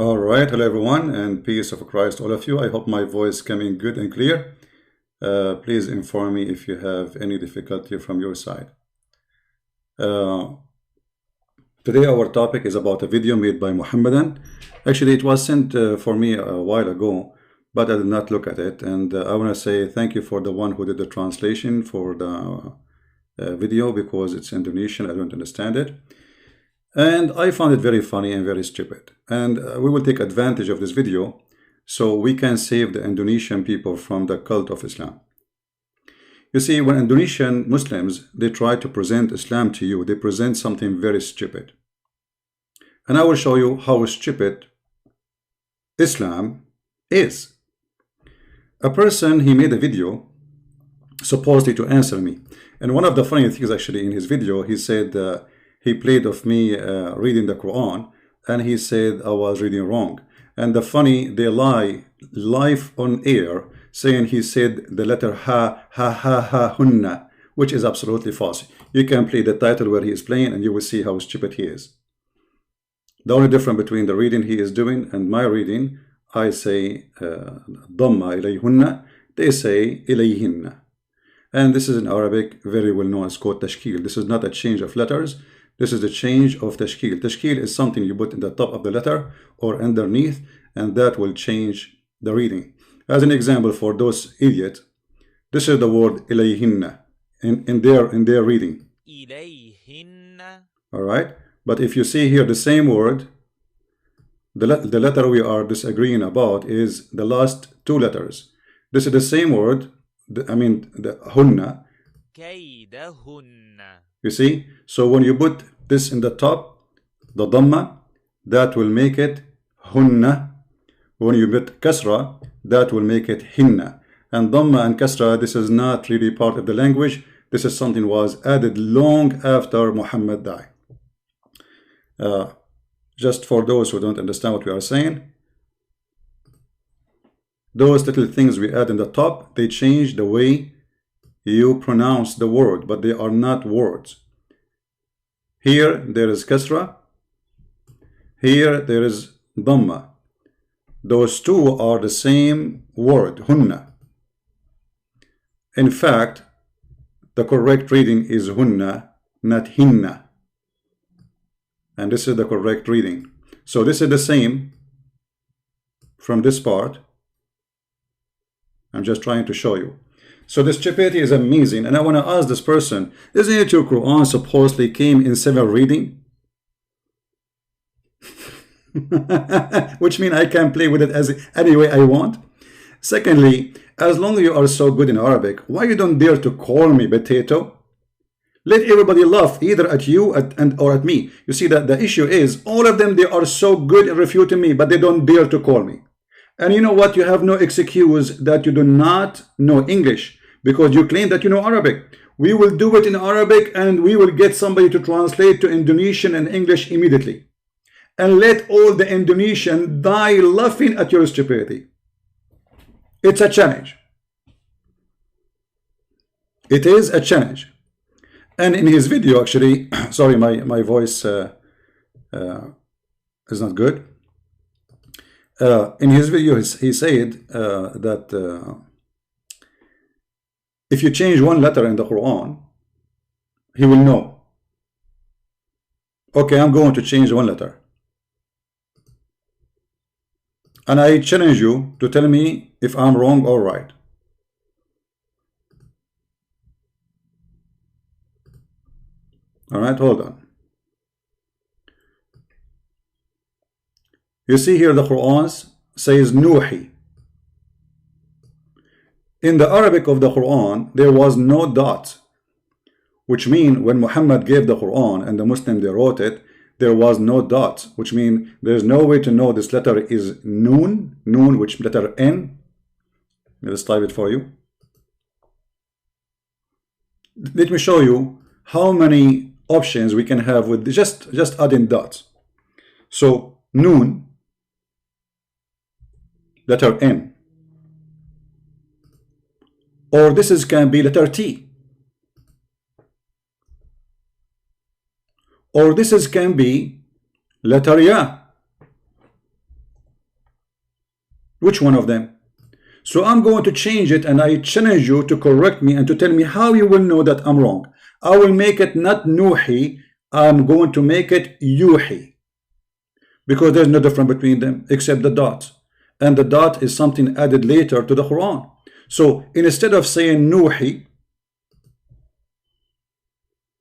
All right, hello everyone, and peace of Christ all of you. I hope my voice coming good and clear. Please inform me if you have any difficulty from your side. Today our topic is about a video made by Muhammadan. Actually, it was sent for me a while ago, but I did not look at it. And I want to say thank you for the one who did the translation for the video, because it's Indonesian. I don't understand it. And I found it very funny and very stupid. And we will take advantage of this video so we can save the Indonesian people from the cult of Islam. You see, when Indonesian Muslims, they try to present Islam to you, they present something very stupid. And I will show you how stupid Islam is. A person, he made a video supposedly to answer me. And one of the funny things actually in his video, he said, he played of me reading the Quran, and he said I was reading wrong. And the funny, they lie live on air, saying he said the letter ha, ha, ha, ha, hunna, which is absolutely false. You can play the title where he is playing, and you will see how stupid he is. The only difference between the reading he is doing and my reading, I say dhamma ilayhunna, they say ilayhinna. And this is in Arabic, very well known as called tashkil. This is not a change of letters. This is the change of tashkil. Tashkil is something you put in the top of the letter or underneath, and that will change the reading. As an example for those idiots, this is the word ilayhinna in their reading. Ilayhinna. All right. But if you see here the same word, the letter we are disagreeing about is the last two letters. This is the same word. The hunna. You see, so when you put this in the top, the dhamma, that will make it hunna. When you put kasra, that will make it hinna. And dhamma and kasra, this is not really part of the language. This is something was added long after Muhammad died. Just for those who don't understand what we are saying, those little things we add in the top, they change the way you pronounce the word, but they are not words. Here there is kasra, here there is dhamma. Those two are the same word, hunna. In fact, the correct reading is hunna, not hinna. And this is the correct reading. So this is the same from this part. I'm just trying to show you. So the stupidity is amazing. And I want to ask this person, isn't it your Quran supposedly came in 7 reading? Which means I can play with it as any way I want. Secondly, as long as you are so good in Arabic, why you don't dare to call me potato? Let everybody laugh either at you or at me. You see that the issue is all of them, they are so good at refuting me, but they don't dare to call me. And you know what? You have no excuse that you do not know English because you claim that you know Arabic. We will do it in Arabic and we will get somebody to translate to Indonesian and English immediately. And let all the Indonesian die laughing at your stupidity. It's a challenge. It is a challenge. And in his video, actually, sorry, my voice is not good. In his video, he said that if you change one letter in the Quran, he will know. Okay, I'm going to change one letter. And I challenge you to tell me if I'm wrong or right. All right, hold on. You see here the Quran says Nuhi. In the Arabic of the Quran, there was no dot, which means when Muhammad gave the Quran and the Muslim they wrote it, there was no dot, which means there's no way to know this letter is Noon, which letter N. Let's type it for you. Let me show you how many options we can have with just adding dots. So Noon, letter N, or this can be letter T, or this can be letter Ya, Which one of them? So I'm going to change it, and I challenge you to correct me and to tell me how you will know that I'm wrong. I will make it not Nuhi, I'm going to make it Yuhi, because there's no difference between them except the dot, and the dot is something added later to the Quran. So instead of saying Nuhi,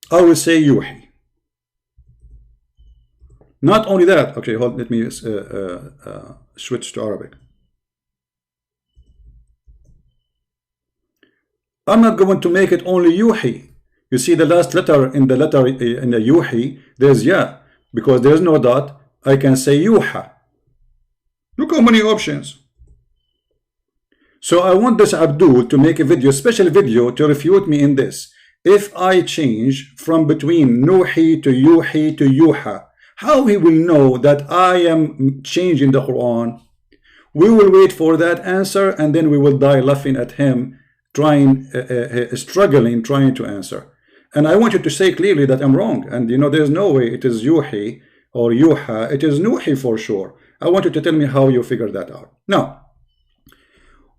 I will say Yuhi. Not only that, okay, hold, let me switch to Arabic. I'm not going to make it only Yuhi. You see the last letter in the Yuhi, there's Ya. Because there's no dot, I can say Yuha. Look how many options. So I want this Abdul to make a video, special video, to refute me in this. If I change from between Nuhi to Yuhi to Yuha, how he will know that I am changing the Quran? We will wait for that answer, and then we will die laughing at him, struggling, trying to answer. And I want you to say clearly that I'm wrong. And you know, there's no way it is Yuhi or Yuha. It is Nuhi for sure. I want you to tell me how you figured that out. Now,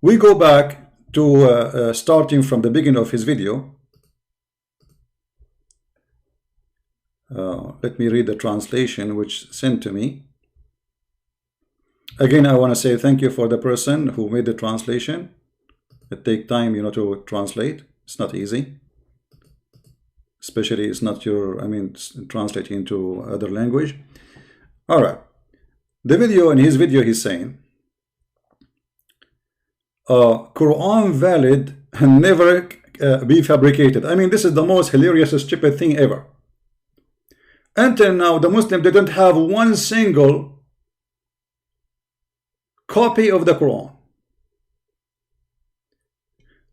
we go back to starting from the beginning of his video. Let me read the translation which sent to me. Again, I want to say thank you for the person who made the translation. It takes time, you know, to translate. It's not easy. Especially it's not your, I mean, translating into other language. All right. The video, in his video, he's saying, Quran valid and never be fabricated. I mean, this is the most hilarious, stupid thing ever. Until now, the Muslim didn't have one single copy of the Quran.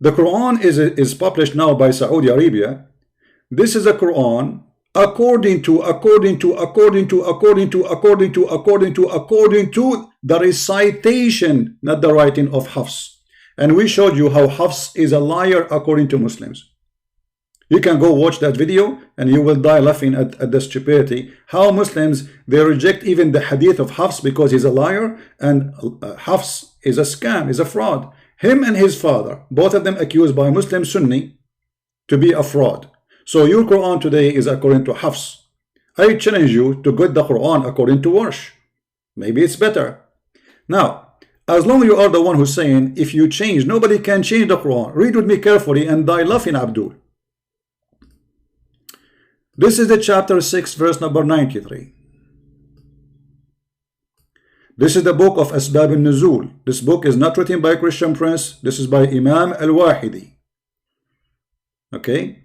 The Quran is published now by Saudi Arabia. This is a Quran according to the recitation, not the writing of Hafs. And we showed you how Hafs is a liar according to Muslims. You can go watch that video and you will die laughing at the stupidity. How Muslims, they reject even the hadith of Hafs because he's a liar, and Hafs is a scam, is a fraud. Him and his father, both of them accused by Muslim Sunni to be a fraud. So your Quran today is according to Hafs. I challenge you to get the Quran according to Warsh. Maybe it's better. Now, as long as you are the one who's saying, if you change, nobody can change the Quran. Read with me carefully and die laughing, Abdul. This is the chapter 6, verse number 93. This is the book of Asbab al-Nuzul. This book is not written by Christian Prince. This is by Imam al-Wahidi. Okay?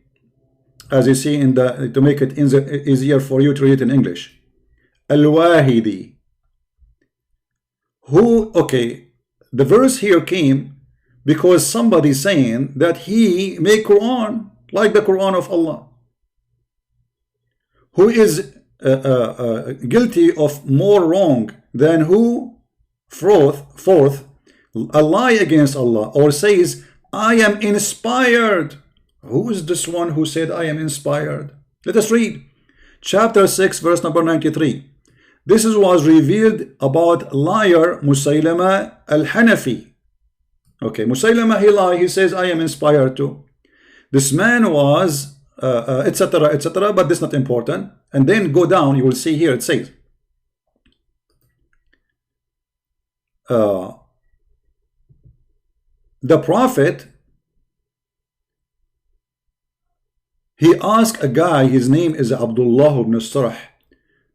As you see, in the, to make it easier for you to read it in English. Al-Wahidi. Who, okay, the verse here came because somebody saying that he made Quran like the Quran of Allah. Who is guilty of more wrong than who forth a lie against Allah, or says, I am inspired. Who is this one who said I am inspired? Let us read chapter 6, verse number 93. This was revealed about liar Musaylama al-Hanafi. Okay, Musaylama, he lied, he says I am inspired too. This man was etc., etc., but this is not important. And then go down, you will see here it says the prophet, he asked a guy, his name is Abdullah ibn Sarh,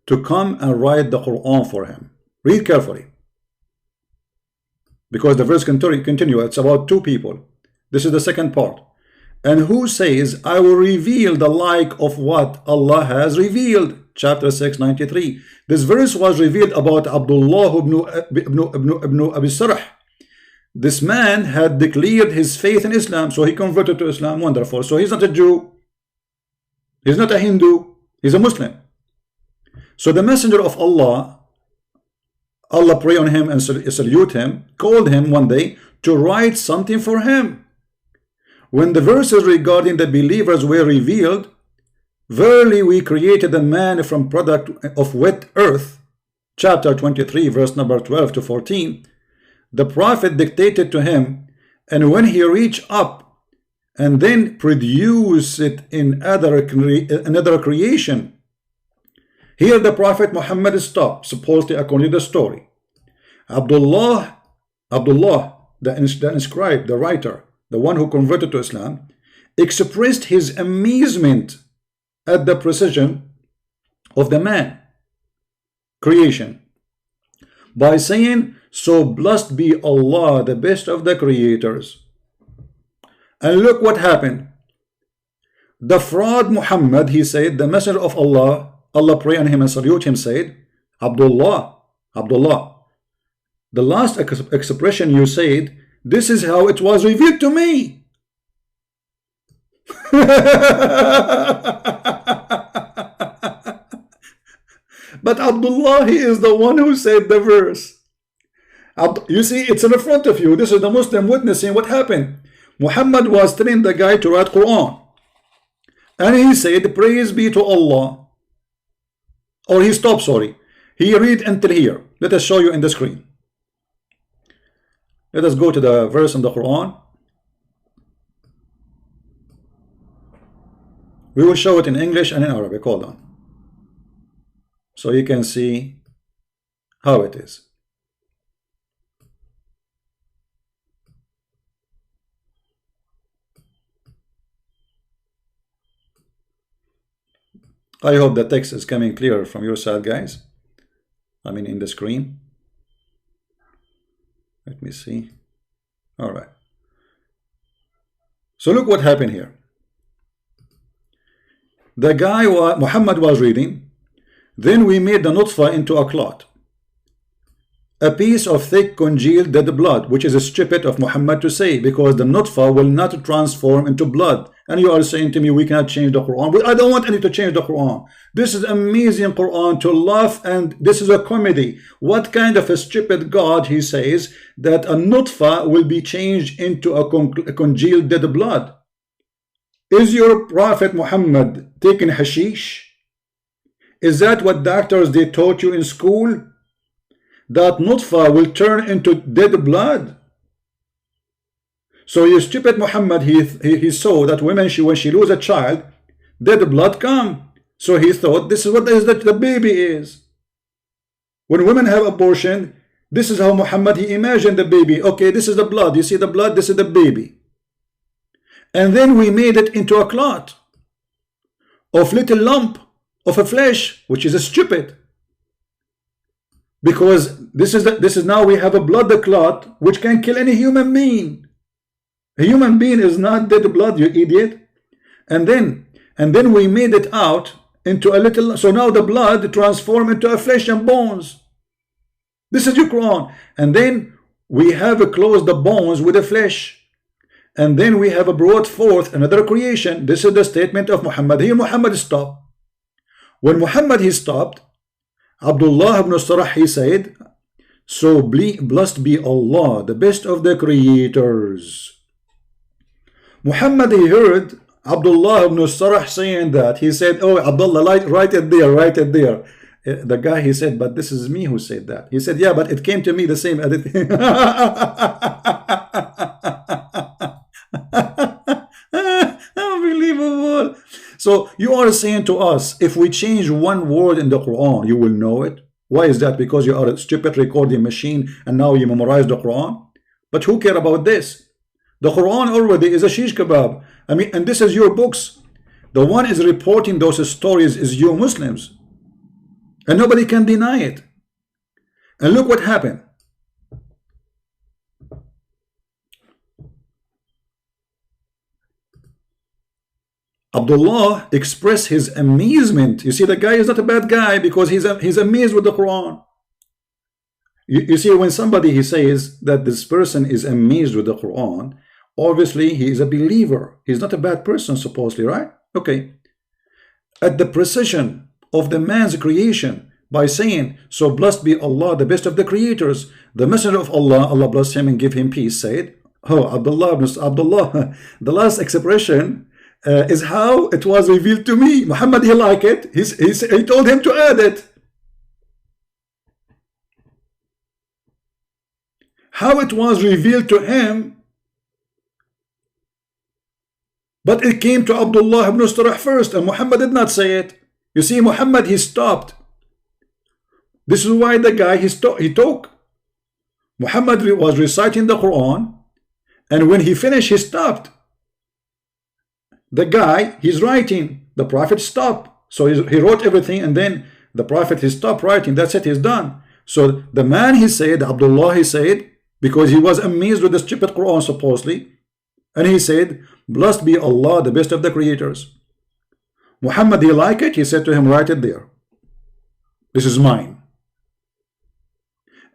to come and write the Quran for him. Read carefully, because the verse continue. It's about two people. This is the second part. And who says, I will reveal the like of what Allah has revealed. Chapter 6, 93. This verse was revealed about Abdullah ibn Abi Sarh. This man had declared his faith in Islam, so he converted to Islam. Wonderful. So he's not a Jew. He's not a Hindu. He's a Muslim. So the messenger of Allah, Allah pray on him and salute him, called him one day to write something for him. When the verses regarding the believers were revealed, verily we created a man from product of wet earth, chapter 23, verse number 12 to 14. the Prophet dictated to him, and when he reached up and then produce it in another creation, here the Prophet Muhammad stopped, supposedly according to the story. Abdullah, the inscribed, the writer, the one who converted to Islam, expressed his amazement at the precision of the man creation by saying, so blessed be Allah, the best of the creators. And look what happened. The fraud Muhammad, he said, the messenger of Allah, Allah pray on him and salute him, said, Abdullah, the last expression you said, this is how it was revealed to me. But Abdullah, he is the one who said the verse. You see, it's in front of you. This is the Muslim witnessing what happened. Muhammad was telling the guy to write Quran, and he said, praise be to Allah. Or he stopped, sorry. He read until here. Let us show you in the screen. Let us go to the verse in the Quran. We will show it in English and in Arabic. Hold on, so you can see how it is. I hope the text is coming clear from your side, guys. I mean, in the screen. Let me see. All right. So look what happened here. The guy, Muhammad was reading, then we made the nutfa into a clot, a piece of thick congealed dead blood, which is stupid of Muhammad to say, because the nutfa will not transform into blood. And you are saying to me, we cannot change the Quran. But I don't want any to change the Quran. This is amazing Quran to laugh, and this is a comedy. What kind of a stupid God, he says, that a nutfa will be changed into a congealed dead blood? Is your Prophet Muhammad taking hashish? Is that what doctors they taught you in school? That nutfa will turn into dead blood? So you stupid Muhammad, he saw that women, when she lose a child, dead blood come. So he thought this is what the baby is. When women have abortion, this is how Muhammad, he imagined the baby. Okay, this is the blood. You see the blood, this is the baby. And then we made it into a clot of little lump of a flesh, which is a stupid. Because this is now we have a blood clot which can kill any human being. A human being is not dead blood, you idiot. And then we made it out into a little, so now the blood transformed into a flesh and bones. This is your Quran. And then we have closed the bones with the flesh. And then we have brought forth another creation. This is the statement of Muhammad. Here Muhammad stopped. When Muhammad he stopped, Abdullah ibn Sarah, he said, so blessed be Allah, the best of the creators. Muhammad, he heard Abdullah ibn Sarah saying that. He said, oh, Abdullah, write it there, write it there. The guy, he said, but this is me who said that. He said, yeah, but it came to me the same edit. Unbelievable. So you are saying to us, if we change one word in the Quran, you will know it. Why is that? Because you are a stupid recording machine and now you memorize the Quran. But who care about this? The Quran already is a shish kebab. I mean, and this is your books. The one is reporting those stories is you Muslims. And nobody can deny it. And look what happened. Abdullah expressed his amazement. You see, the guy is not a bad guy because he's amazed with the Quran. You see, when somebody he says that this person is amazed with the Quran, obviously he is a believer. He's not a bad person, supposedly, right? Okay. At the precision of the man's creation, by saying, so blessed be Allah, the best of the creators, the messenger of Allah, Allah bless him and give him peace, said, oh, Abdullah, the last expression is how it was revealed to me. Muhammad, he liked it. He told him to add it. how it was revealed to him, but it came to Abdullah ibn Ustarah first, and Muhammad did not say it. You see, Muhammad, he stopped. This is why the guy, he talked. Muhammad was reciting the Quran, and when he finished, he stopped. The guy, he's writing. The Prophet stopped. So he wrote everything, and then the Prophet, he stopped writing. That's it, he's done. So the man, he said, Abdullah, he said, because he was amazed with the stupid Quran, supposedly, and he said, blessed be Allah, the best of the creators. Muhammad, he liked it. He said to him, write it there. This is mine.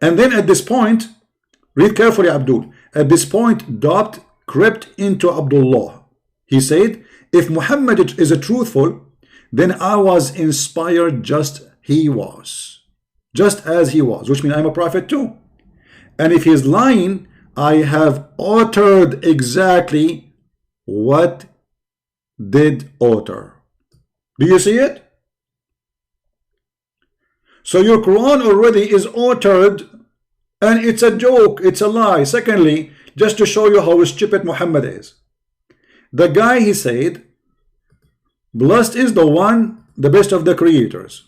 And then at this point, read carefully, Abdul. At this point, doubt crept into Abdullah. He said, if Muhammad is a truthful, then I was inspired just as he was, which means I'm a prophet too. And if he's lying, I have uttered exactly what did utter. Do you see it? So your Quran already is uttered, and it's a joke, it's a lie. Secondly, just to show you how stupid Muhammad is, the guy, he said, blessed is the one, the best of the creators.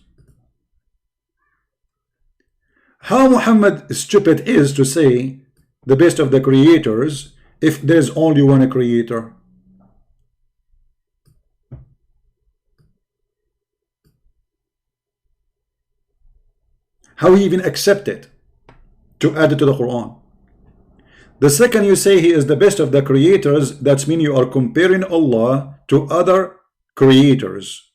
How Muhammad stupid is to say the best of the creators if there's only one creator? How he even accept it to add it to the Quran? The second you say he is the best of the creators, that's mean you are comparing Allah to other creators.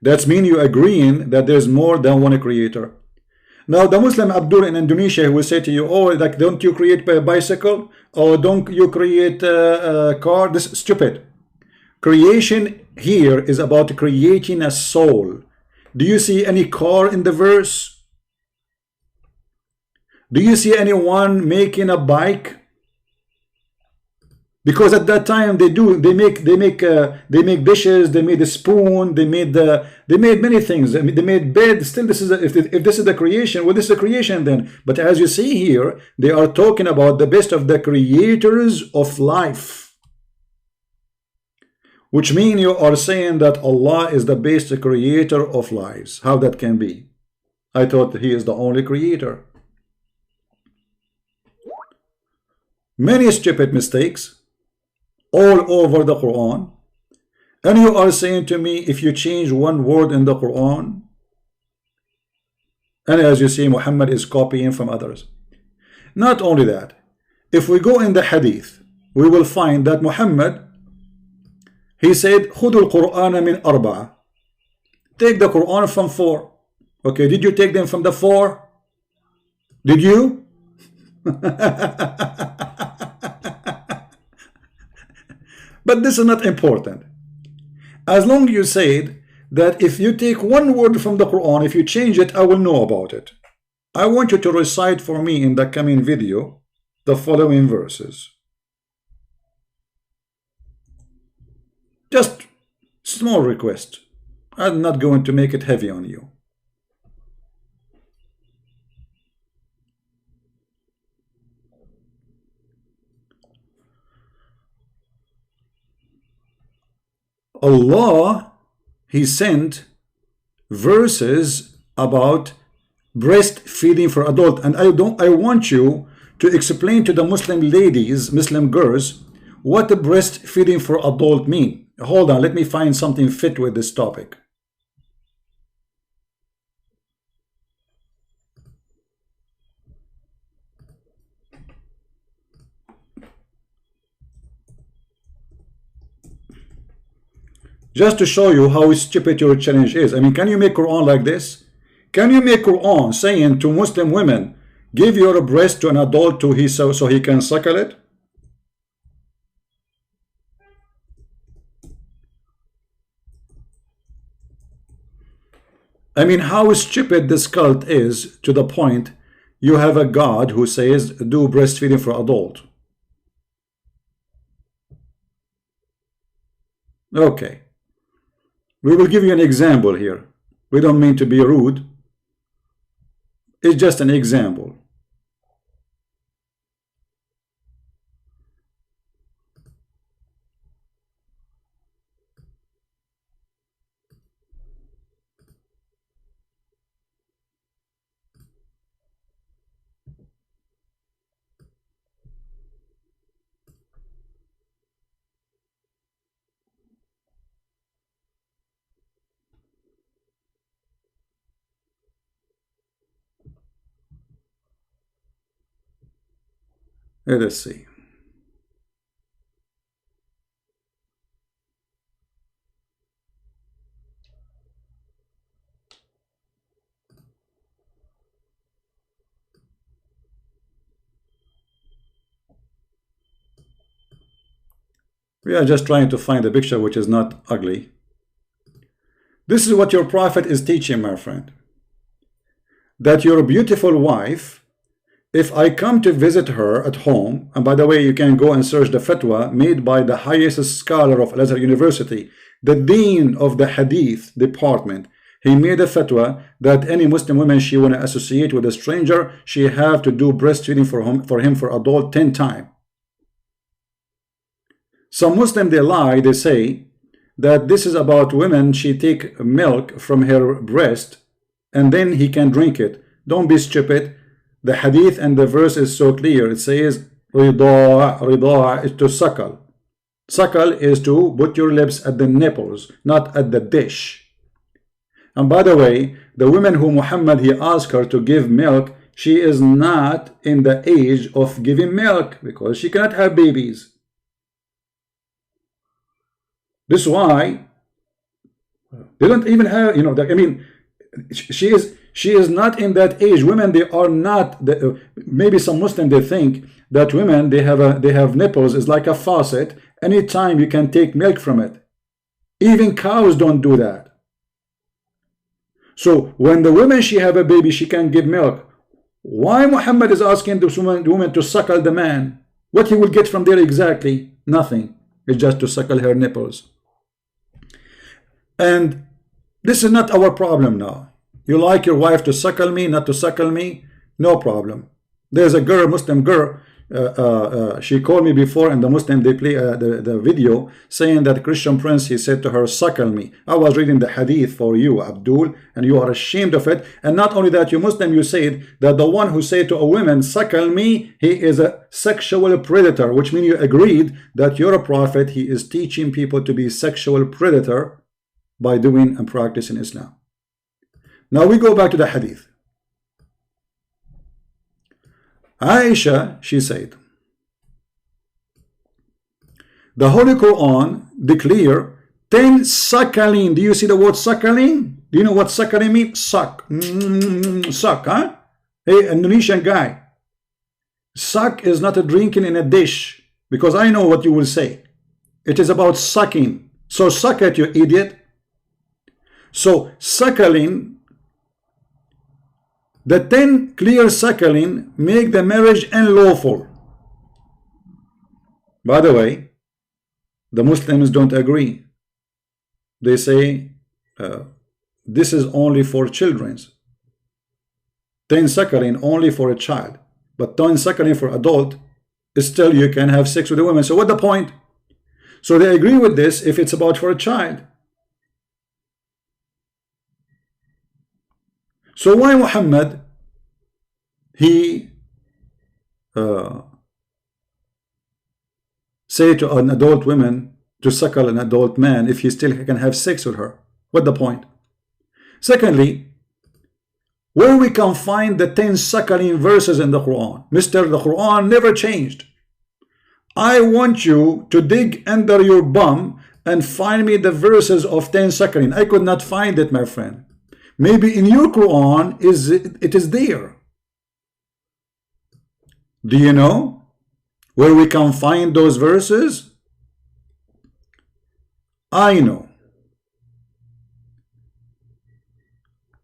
That's mean you agreeing that there's more than one creator. Now the Muslim Abdul in Indonesia will say to you, oh, like, don't you create a bicycle, or don't you create a car? This is stupid. Creation here is about creating a soul. Do you see any car in the verse? Do you see anyone making a bike? Because at that time they make dishes, they made a spoon, they made many things. They made bed. Still, this is if this is the creation, well, this is the creation then. But as you see here, they are talking about the best of the creators of life, which means you are saying that Allah is the best creator of lives. How that can be? I thought he is the only creator. Many stupid mistakes all over the Quran, and you are saying to me, if you change one word in the Quran, and as you see, Muhammad is copying from others. Not only that, if we go in the hadith, we will find that Muhammad, he said, خُذُوا الْقُرْآنَ مِنْ أَرْبَعَةٍ. Take the Quran from 4. Okay, did you take them from the 4? Did you? But this is not important. As long as you said that if you take one word from the Quran, if you change it, I will know about it. I want you to recite for me in the coming video the following verses. Just small request. I'm not going to make it heavy on you. Allah, he sent verses about breastfeeding for adult, and I want you to explain to the Muslim ladies, Muslim girls, what the breastfeeding for adult mean. Hold on, let me find something fit with this topic. Just to show you how stupid your challenge is. I mean, can you make Quran like this? Can you make Quran saying to Muslim women, give your breast to an adult so he can suckle it? I mean, how stupid this cult is, to the point you have a God who says do breastfeeding for adult. Okay. We will give you an example here. We don't mean to be rude. It's just an example. Let us see. We are just trying to find a picture which is not ugly. This is what your prophet is teaching, my friend. That your beautiful wife, if I come to visit her at home, and by the way, you can go and search the fatwa made by the highest scholar of Al-Azhar University, the dean of the hadith department. He made a fatwa that any Muslim woman she want to associate with a stranger, she have to do breastfeeding for him for adult 10 times. Some Muslim, they lie, they say that this is about women, she take milk from her breast and then he can drink it. Don't be stupid. The hadith and the verse is so clear. It says rida'a is to suckle. Suckle is to put your lips at the nipples, not at the dish. And by the way, the woman who Muhammad he asked her to give milk, she is not in the age of giving milk because she cannot have babies. This is why they don't even have, I mean, she is not in that age. Women, they are not. Maybe some Muslim, they think that women, they have nipples. It's like a faucet. Anytime you can take milk from it. Even cows don't do that. So when the woman she have a baby, she can give milk. Why Muhammad is asking the woman to suckle the man? What he will get from there exactly? Nothing. It's just to suckle her nipples. And this is not our problem now. You like your wife to suckle me, not to suckle me? No problem. There's a girl, Muslim girl, she called me before, and the Muslim, they play the video saying that Christian prince, he said to her, suckle me. I was reading the hadith for you, Abdul, and you are ashamed of it. And not only that, you Muslim, you said that the one who said to a woman, suckle me, he is a sexual predator, which means you agreed that you're a prophet, he is teaching people to be sexual predator by doing and practicing Islam. Now we go back to the hadith. Aisha, she said, the Holy Quran declare 10 suckling. Do you see the word suckling? Do you know what suckling means? Suck. Suck, huh? Hey, Indonesian guy. Suck is not a drinking in a dish, because I know what you will say. It is about sucking. So suck it, you idiot. So suckling, the 10 clear suckling make the marriage unlawful. By the way, the Muslims don't agree. They say this is only for children. 10 suckling only for a child, but 10 suckling for adult, still you can have sex with a woman. So what's the point? So they agree with this if it's about for a child. So why Muhammad, he say to an adult woman to suckle an adult man if he still can have sex with her? What the point? Secondly, where we can find the 10 suckling verses in the Quran? Mr. The Quran never changed. I want you to dig under your bum and find me the verses of 10 suckling. I could not find it, my friend. Maybe in your Quran it is there. Do you know where we can find those verses? I know.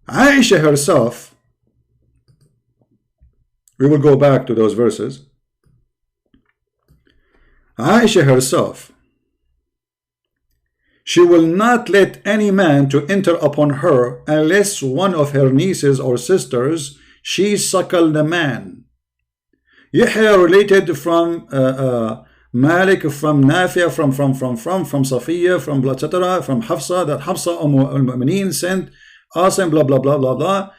Aisha herself, we will go back to those verses. Aisha herself, she will not let any man to enter upon her unless one of her nieces or sisters, she suckled the man. Yahya related from Malik, from Nafi, from Safiya, from etc., from Hafsa, that Hafsa al-Mu'mineen sent Asim, blah blah blah blah blah,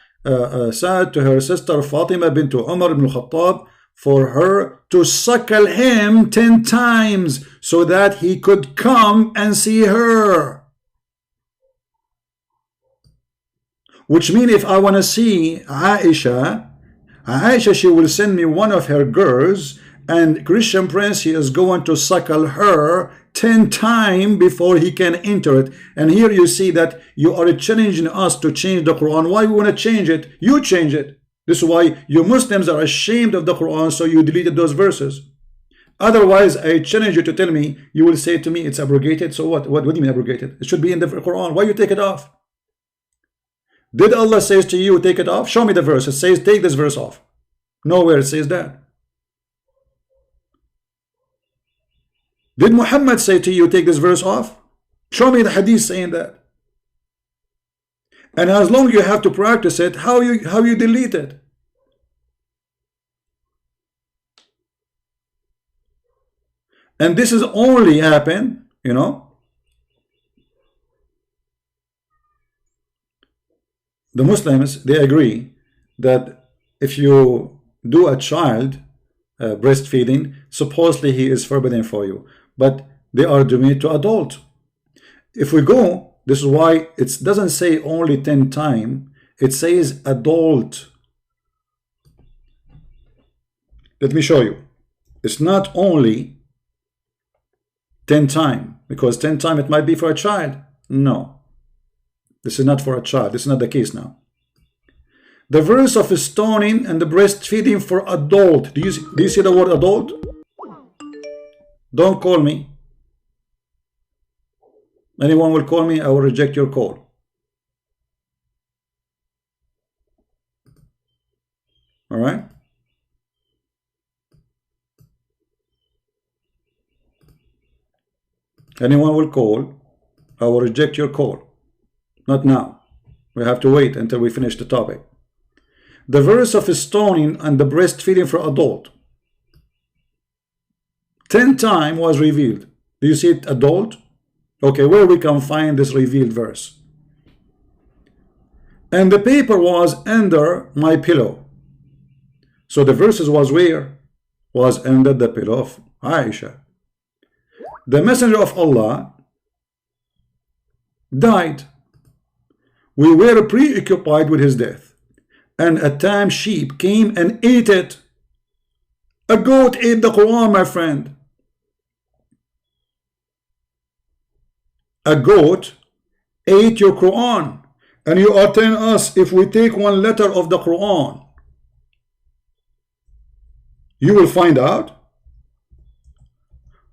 said to her sister Fatima bint Umar ibn Khattab for her to suckle him 10 times so that he could come and see her. Which means if I want to see Aisha, she will send me one of her girls and Christian Prince, he is going to suckle her 10 times before he can enter it. And here you see that you are challenging us to change the Quran. Why we want to change it? You change it. This is why you Muslims are ashamed of the Quran, so you deleted those verses. Otherwise, I challenge you to tell me, you will say to me, it's abrogated. So what? What do you mean abrogated? It should be in the Quran. Why you take it off? Did Allah says to you, take it off? Show me the verse. It says, take this verse off. Nowhere it says that. Did Muhammad say to you, take this verse off? Show me the hadith saying that. And as long as you have to practice it, how you delete it? And this is only happen, you know. The Muslims, they agree that if you do a child breastfeeding, supposedly he is forbidden for you, but they are doing it to adult. If we go, this is why it doesn't say only 10 times, it says adult. Let me show you. It's not only 10 times, because 10 times it might be for a child. No, this is not for a child. This is not the case now. The verse of stoning and the breastfeeding for adult. Do you see the word adult? Don't call me. Anyone will call me, I will reject your call. All right? Anyone will call, I will reject your call. Not now. We have to wait until we finish the topic. The verse of stoning and the breastfeeding for adult. 10 times was revealed. Do you see it, adult? Okay, where we can find this revealed verse? And the paper was under my pillow. So the verses was where? Was under the pillow of Aisha. The messenger of Allah died. We were preoccupied with his death, and a tame sheep came and ate it. A goat ate the Quran, my friend. A goat ate your Quran, and you are telling us if we take one letter of the Quran, you will find out.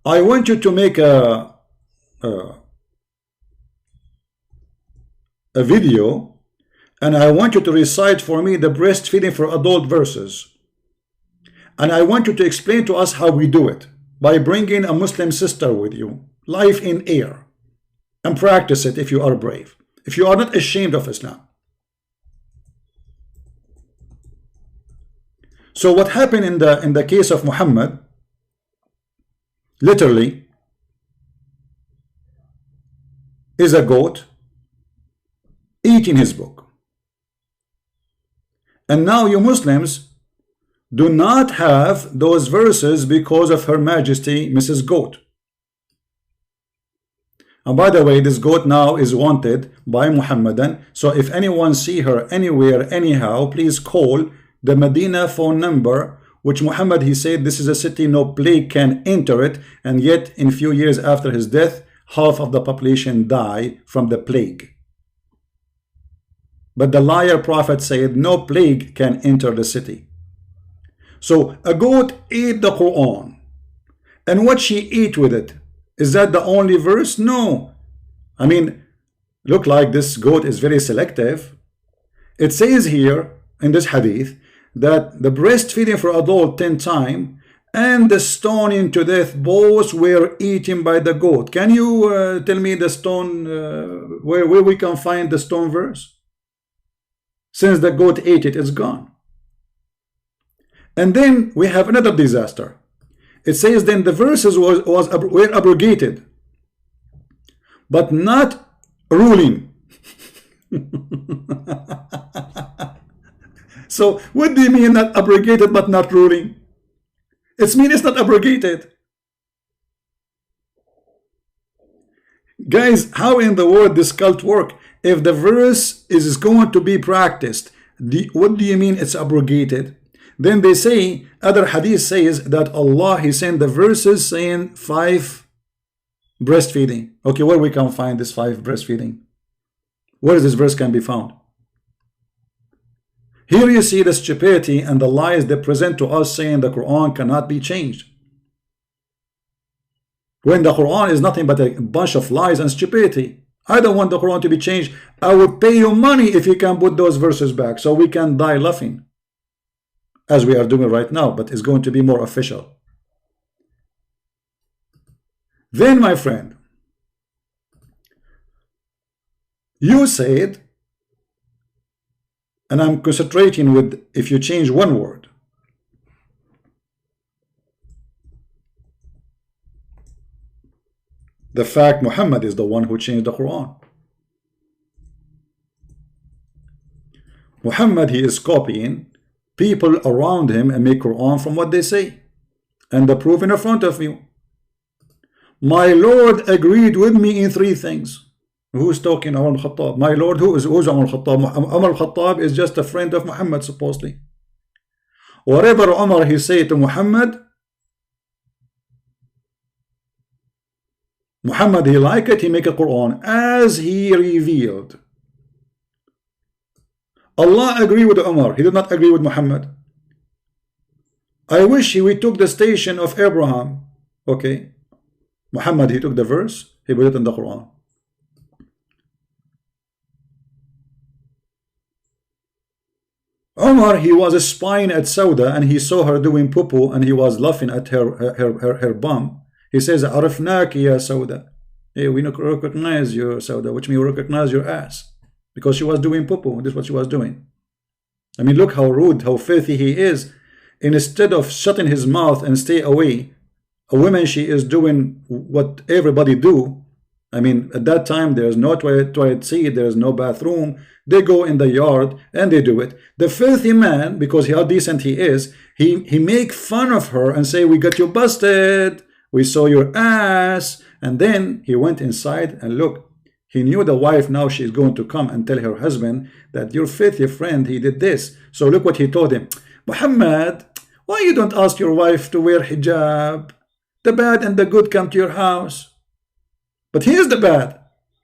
I want you to make a video, and I want you to recite for me the breastfeeding for adult verses, and I want you to explain to us how we do it by bringing a Muslim sister with you live in air, and practice it if you are brave, if you are not ashamed of Islam. So what happened in the case of Muhammad, literally, is a goat eating his book. And now you Muslims do not have those verses because of Her Majesty Mrs. Goat. And by the way, this goat now is wanted by Muhammadan. So if anyone see her anywhere, anyhow, please call the Medina phone number, which Muhammad, he said, this is a city no plague can enter it, and yet in few years after his death, half of the population die from the plague. But the liar prophet said no plague can enter the city. So a goat ate the Quran, and what she ate with it, is that the only verse? No. I mean, look like this goat is very selective. It says here in this hadith that the breastfeeding for adult 10 times and the stoning to death both were eaten by the goat. Can you tell me the stone, where we can find the stone verse? Since the goat ate it, it's gone. And then we have another disaster. It says then the verses were abrogated, but not ruling. So what do you mean not abrogated but not ruling? It means it's not abrogated. Guys, how in the world this cult work? If the verse is going to be practiced, what do you mean it's abrogated? Then they say, other hadith says that Allah, He sent the verses saying 5 breastfeeding. Okay, where we can find this 5 breastfeeding? Where this verse can be found? Here you see the stupidity and the lies they present to us, saying the Quran cannot be changed, when the Quran is nothing but a bunch of lies and stupidity. I don't want the Quran to be changed. I would pay you money if you can put those verses back, so we can die laughing, as we are doing right now, but it's going to be more official. Then, my friend, you said, and I'm concentrating with, if you change one word, the fact Muhammad is the one who changed the Quran. Muhammad, he is copying people around him and make Quran from what they say, and the proof in front of you. My Lord agreed with me in 3 things. Who's talking? Umar al-Khattab. My Lord, who's Umar al-Khattab? Umar al-Khattab is just a friend of Muhammad, supposedly. Whatever Umar he said to Muhammad, Muhammad he like it, he make a Quran as he revealed. Allah agreed with Umar, he did not agree with Muhammad. I wish we took the station of Abraham. Okay, Muhammad he took the verse, he put it in the Quran. Umar, he was spying at Sauda and he saw her doing poo and he was laughing at her bum. He says, Arafnaki ya Sauda. Hey, we recognize you, Sauda, which means we recognize your ass. Because she was doing poo. This is what she was doing. I mean, look how rude, how filthy he is. Instead of shutting his mouth and stay away, a woman, she is doing what everybody do. I mean, at that time, there's no toilet seat, there's no bathroom. They go in the yard and they do it. The filthy man, because how decent he is, he make fun of her and say, we got you busted. We saw your ass. And then he went inside and look, he knew the wife, now she's going to come and tell her husband that your filthy friend, he did this. So look what he told him. Muhammad, why you don't ask your wife to wear hijab? The bad and the good come to your house. But he is the bad.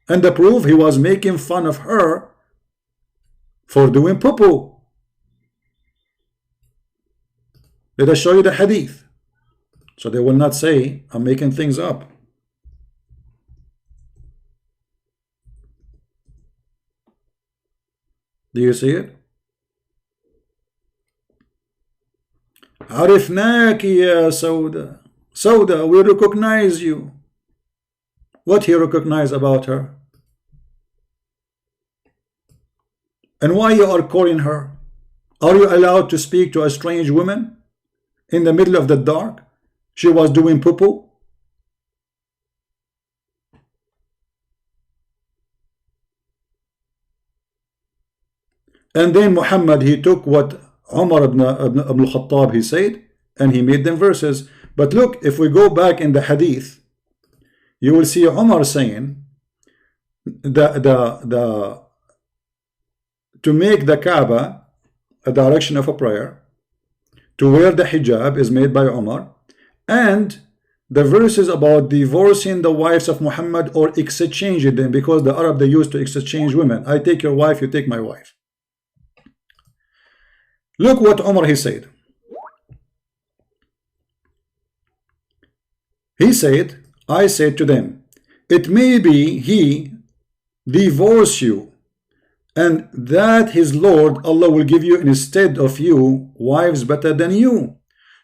And the proof, he was making fun of her for doing poo. Let us show you the hadith, so they will not say I'm making things up. Do you see it? Arifnaki ya Sauda. Sauda, we recognize you. What he recognized about her? And why you are calling her? Are you allowed to speak to a strange woman in the middle of the dark? She was doing poo. And then Muhammad, he took what Umar ibn al-Khattab he said, and he made them verses. But look, if we go back in the hadith, you will see Umar saying to make the Kaaba a direction of a prayer, to wear the hijab is made by Umar, and the verses about divorcing the wives of Muhammad or exchanging them, because the Arab, they used to exchange women. I take your wife, you take my wife. Look what Umar he said. He said, I said to them, it may be he divorce you, and that his Lord Allah will give you instead of you wives better than you.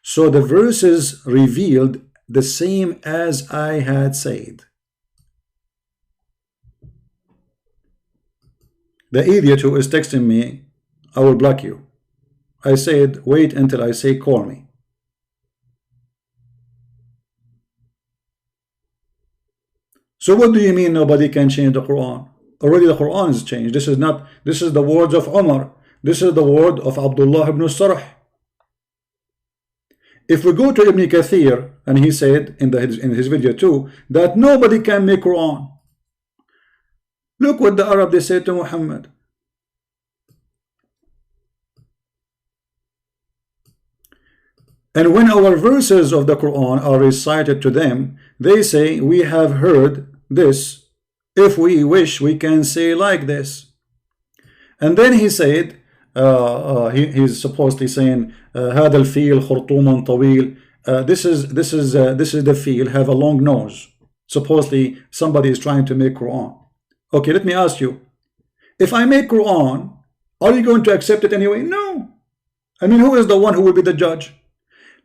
So the verses revealed the same as I had said. The idiot who is texting me, I will block you. I said, wait until I say call me. So what do you mean nobody can change the Quran? Already the Quran is changed. This is the words of Umar. This is the word of Abdullah ibn Sarh. If we go to Ibn Kathir, and he said in his video too, that nobody can make Quran. Look what the Arab they said to Muhammad. And when our verses of the Quran are recited to them, they say, we have heard this. If we wish, we can say like this. And then he said, he's supposedly saying, هذا الفيل خرطوم طويل. This is the feel, have a long nose. Supposedly somebody is trying to make Quran. Okay, let me ask you, if I make Quran, are you going to accept it anyway? No. I mean, who is the one who will be the judge?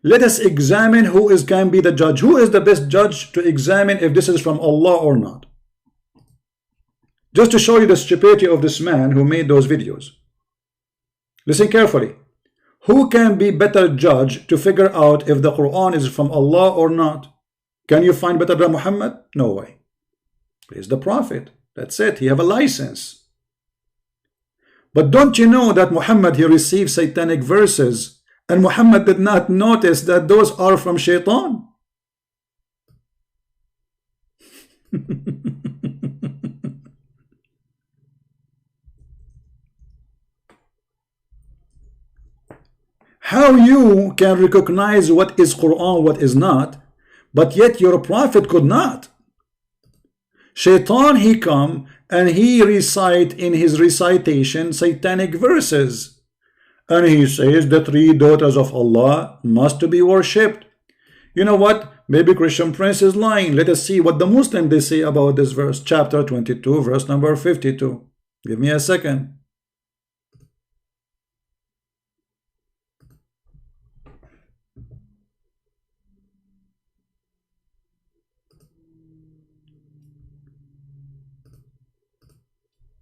Let us examine who can be the judge. Who is the best judge to examine if this is from Allah or not? Just to show you the stupidity of this man who made those videos. Listen carefully. Who can be better judge to figure out if the Quran is from Allah or not? Can you find better than Muhammad? No way. He's the Prophet. That's it. He have a license. But don't you know that Muhammad, he received satanic verses, and Muhammad did not notice that those are from Shaitan? How you can recognize what is Quran, what is not, but yet your prophet could not? Shaitan, he come and he recite in his recitation satanic verses, and he says the three daughters of Allah must be worshipped. You know what? Maybe Christian Prince is lying. Let us see what the Muslim they say about this verse, chapter 22, verse number 52. Give me a second.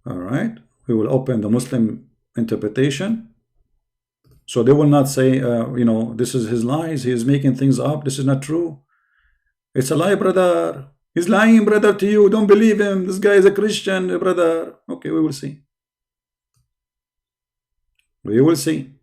All right, we will open the Muslim interpretation, so they will not say, you know, this is his lies, he is making things up, this is not true. It's a lie, brother. He's lying, brother, to you. Don't believe him. This guy is a Christian, brother. Okay, we will see. We will see.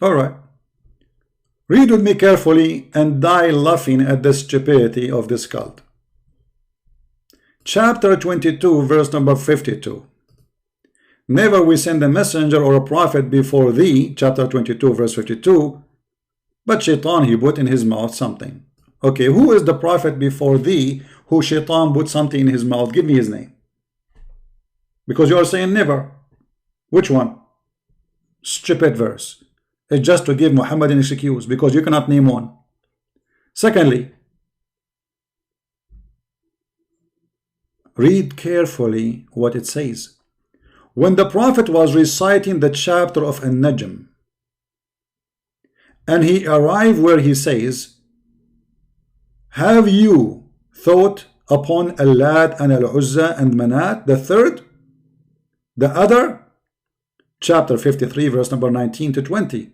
All right. Read with me carefully and die laughing at the stupidity of this cult. Chapter 22, verse number 52. Never we send a messenger or a prophet before thee, chapter 22, verse 52, but Shaitan, he put in his mouth something. Okay, who is the prophet before thee who Shaitan put something in his mouth? Give me his name. Because you are saying never. Which one? Stupid verse. It's just to give Muhammad an excuse, because you cannot name one. Secondly, read carefully what it says. When the Prophet was reciting the chapter of An-Najm, and he arrived where he says, have you thought upon Al-Lat and Al-Uzza and Manat, the third, the other? Chapter 53, verse number 19 to 20.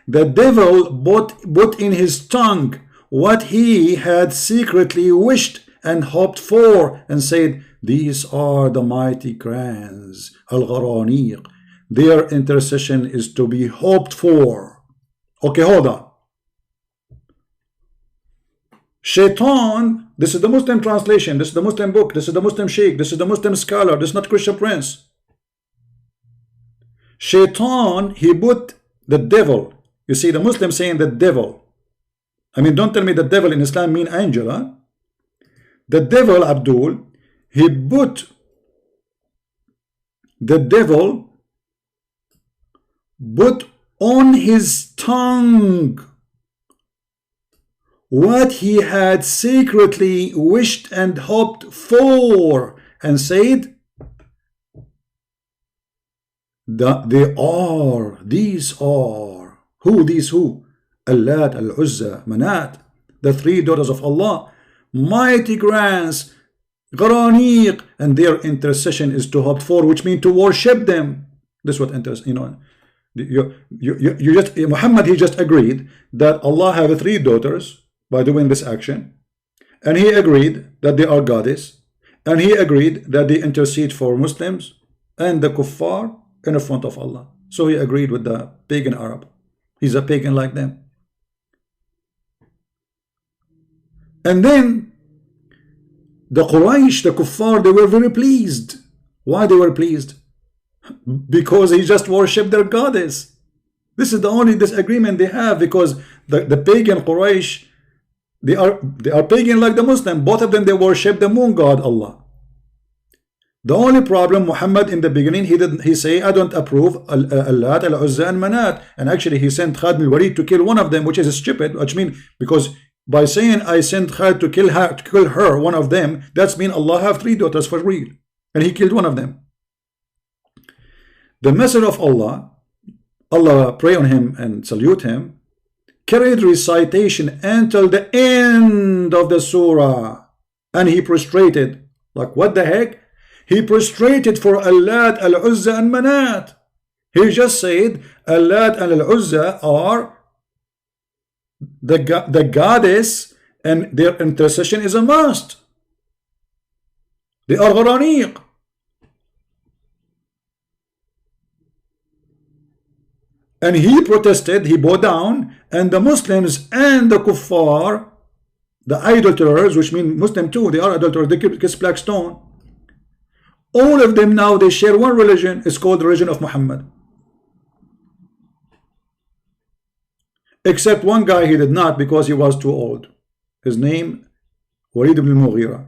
The devil put in his tongue what he had secretly wished and hoped for, and said, these are the mighty crowns, al-gharaniq. Their intercession is to be hoped for. Okay, hold on. Shaitan, this is the Muslim translation, this is the Muslim book, this is the Muslim sheikh, this is the Muslim scholar, this is not Christian Prince. Shaitan, he put the devil. You see, the Muslim saying the devil. I mean, don't tell me the devil in Islam mean angel, huh? The devil, Abdul, he put the devil put on his tongue what he had secretly wished and hoped for, and said, these are. Who? These who? Al-Lat, Al-Uzza, Manat, the three daughters of Allah, mighty grands, Gharaniq, and their intercession is to hope for, which means to worship them. This is what enters, you know. Muhammad, he just agreed that Allah have three daughters by doing this action, and he agreed that they are goddess, and he agreed that they intercede for Muslims and the kuffar in front of Allah. So he agreed with the pagan Arab. He's a pagan like them. And then the Quraysh, the Kuffar, they were very pleased. Why they were pleased? Because he just worshipped their goddess. This is the only disagreement they have, because the pagan Quraysh, they are pagan like the Muslim. Both of them, they worship the moon god Allah. The only problem, Muhammad in the beginning, he say, I don't approve Allat, Al-Uzza and Manat. And actually he sent Khalid al-Walid to kill one of them, which is stupid, which means, because by saying I sent Khalid to kill her, one of them, that's mean Allah have 3 daughters for real. And he killed one of them. The Messenger of Allah, Allah pray on him and salute him, carried recitation until the end of the surah, and he prostrated. Like, what the heck? He prostrated for Allat, Al-Uzza and Manat. He just said Allat and Al-Uzza are the goddess, and their intercession is a must. They are gharaniq. And he protested, he bowed down, and the Muslims and the Kuffar, the idolaters, which mean Muslim too, they are idolaters, they kiss black stone. All of them now, they share one religion. It's called the religion of Muhammad. Except one guy, he did not, because he was too old. His name, Walid ibn Mughira.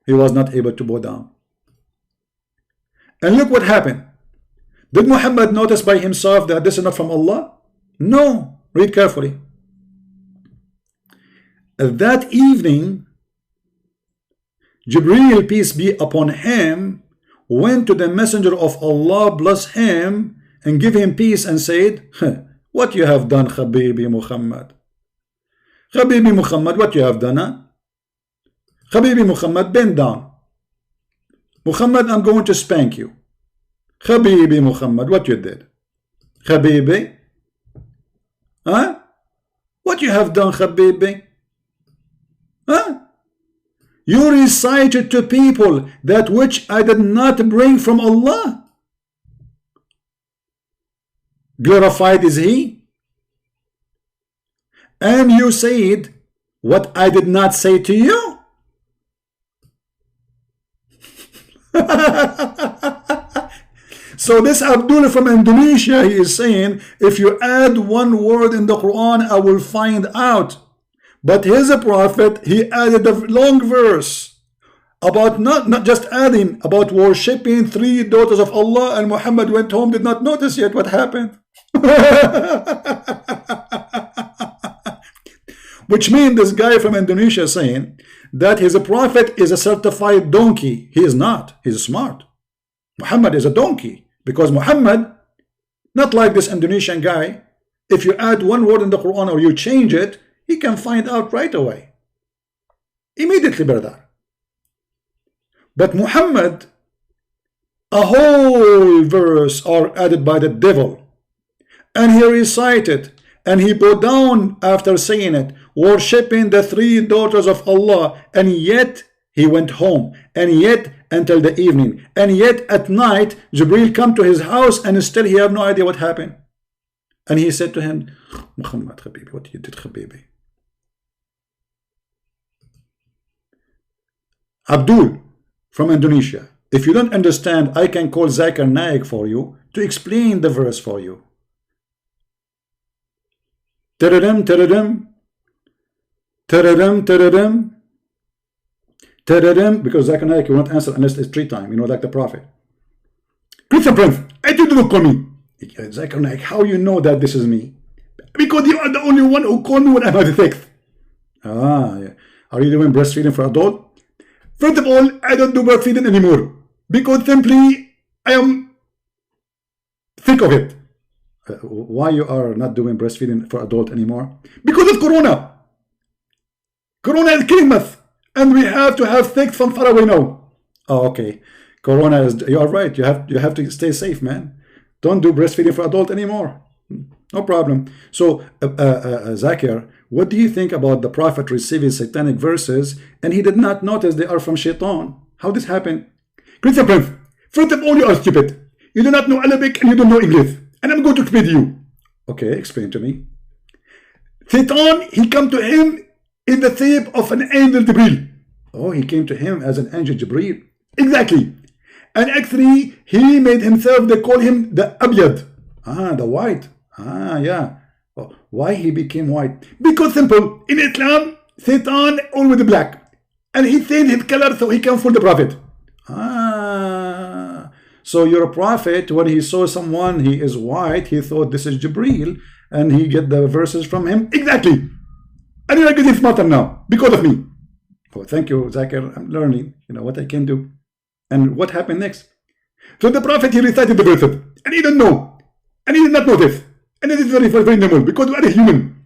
He was not able to bow down. And look what happened. Did Muhammad notice by himself that this is not from Allah? No. Read carefully. That evening, Jibreel, peace be upon him, went to the Messenger of Allah, bless him, and give him peace, and said, what you have done, Habibi Muhammad? Habibi Muhammad, what you have done, huh? Habibi Muhammad, bend down. Muhammad, I'm going to spank you. Habibi Muhammad, what you did? Habibi? Huh? What you have done, Habibi? Huh? You recited to people that which I did not bring from Allah. Glorified is He. And you said what I did not say to you. So this Abdullah from Indonesia, he is saying, if you add one word in the Quran, I will find out. But his prophet, he added a long verse about not just adding, about worshipping 3 daughters of Allah, and Muhammad went home, did not notice yet what happened. Which means this guy from Indonesia saying that his prophet is a certified donkey. He is not. He's smart. Muhammad is a donkey. Because Muhammad, not like this Indonesian guy, if you add one word in the Quran or you change it, he can find out right away. Immediately, brother. But Muhammad, a whole verse are added by the devil. And he recited, and he bowed down after saying it, worshipping the 3 daughters of Allah, and yet he went home, and yet until the evening, and yet at night Jibreel come to his house, and still he have no idea what happened. And he said to him, Muhammad Habibi, what you did, Habibi? Abdul from Indonesia, if you don't understand, I can call Zakir Naik for you to explain the verse for you. Tararam, tararam, tararam, tararam, tararam, because Zakir Naik will not answer unless it's 3 times, you know, like the Prophet. Christian Prince, I did not call me. Zakir Naik, how you know that this is me? Because you are the only one who called me when I'm at the 6th. Ah, yeah. Are you doing breastfeeding for adult? First of all, I don't do breastfeeding anymore because simply I am sick of it. Why you are not doing breastfeeding for adult anymore? Because of Corona. Corona is killing us, and we have to have sex from far away now. Oh, okay. Corona is. You are right. You have to stay safe, man. Don't do breastfeeding for adult anymore. No problem. So, Zakir, what do you think about the Prophet receiving satanic verses and he did not notice they are from Shaitan? How this happened? Christian Prince, first of all, you are stupid. You do not know Arabic and you don't know English. And I'm going to explain to you. Okay, explain to me. Satan, he come to him in the shape of an angel Jibreel. Oh, he came to him as an angel Jibreel. Exactly. And actually, he made himself, they call him the Abyad. Ah, the white. Ah, yeah. Oh, why he became white? Because simple. In Islam, Satan always black. And he changed his color so he can fool the Prophet. Ah. So your Prophet, when he saw someone, he is white, he thought this is Jibreel, and he get the verses from him. Exactly. And you're getting smarter now because of me. Oh, thank you, Zakir. I'm learning, you know, what I can do. And what happened next? So the Prophet, he recited the verses, and he didn't know, and he did not notice. And it is very, very normal because we are a human.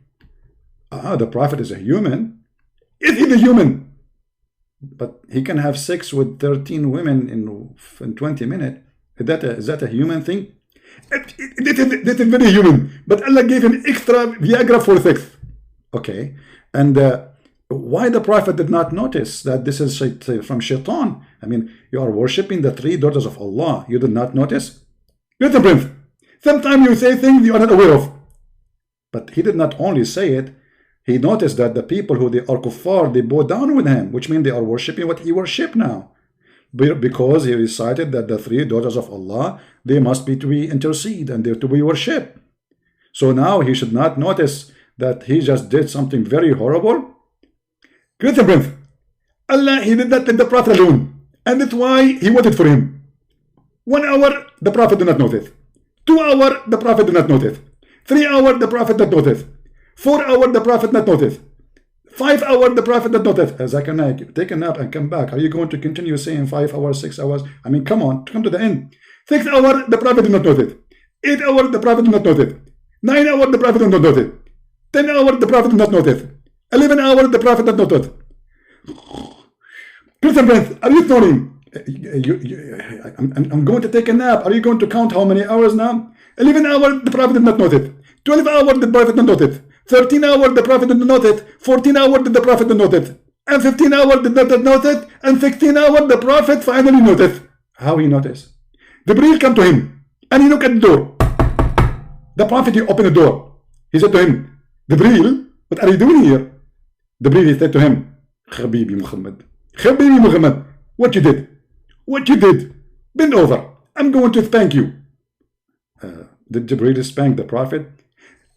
Ah, the Prophet is a human. Is he the human? But he can have sex with 13 women in 20 minutes. Is that a human thing? This is very human. But Allah gave him extra Viagra for sex. Okay. And why the Prophet did not notice that this is from Shaitan? I mean, you are worshipping the 3 daughters of Allah. You did not notice? Listen, Prince. Sometimes you say things you are not aware of. But he did not only say it. He noticed that the people who they are kuffar, they bow down with him, which means they are worshipping what he worshipped now. Because he recited that the 3 daughters of Allah, they must be to be intercede and they're to be worshipped. So now he should not notice that he just did something very horrible. Listen, Prince. Allah, he did not let the Prophet alone. And that's why he waited for him. 1 hour, the Prophet did not notice. 2 hours, the Prophet did not notice. 3 hours, the Prophet did not notice. 4 hours, the Prophet did not notice. 5 hours, the Prophet did not notice. Zakir, take a nap and come back. Are you going to continue saying 5 hours, 6 hours? I mean, come on, come to the end. 6 hours, the Prophet did not notice. 8 hours, the Prophet did not notice. 9 hours, the Prophet did not notice. 10 hours, the Prophet did not notice. 11 hours, the Prophet did not notice. Listen, friends, are you snoring? I'm going to take a nap. Are you going to count how many hours now? 11 hours, the Prophet did not notice. 12 hours, the Prophet did not notice. 13 hours, the Prophet did not notice. 14 hours, did the Prophet did not notice. And 15 hours, did not notice. And 16 hours, the Prophet finally noticed. How he noticed? Jibreel come to him, and he looked at the door. The Prophet, he opened the door. He said to him, Jibreel, what are you doing here? Jibreel, he said to him, Habibi Muhammad. Habibi Muhammad, what you did? What you did? Bend over. I'm going to spank you. Did Jibreel spank the Prophet?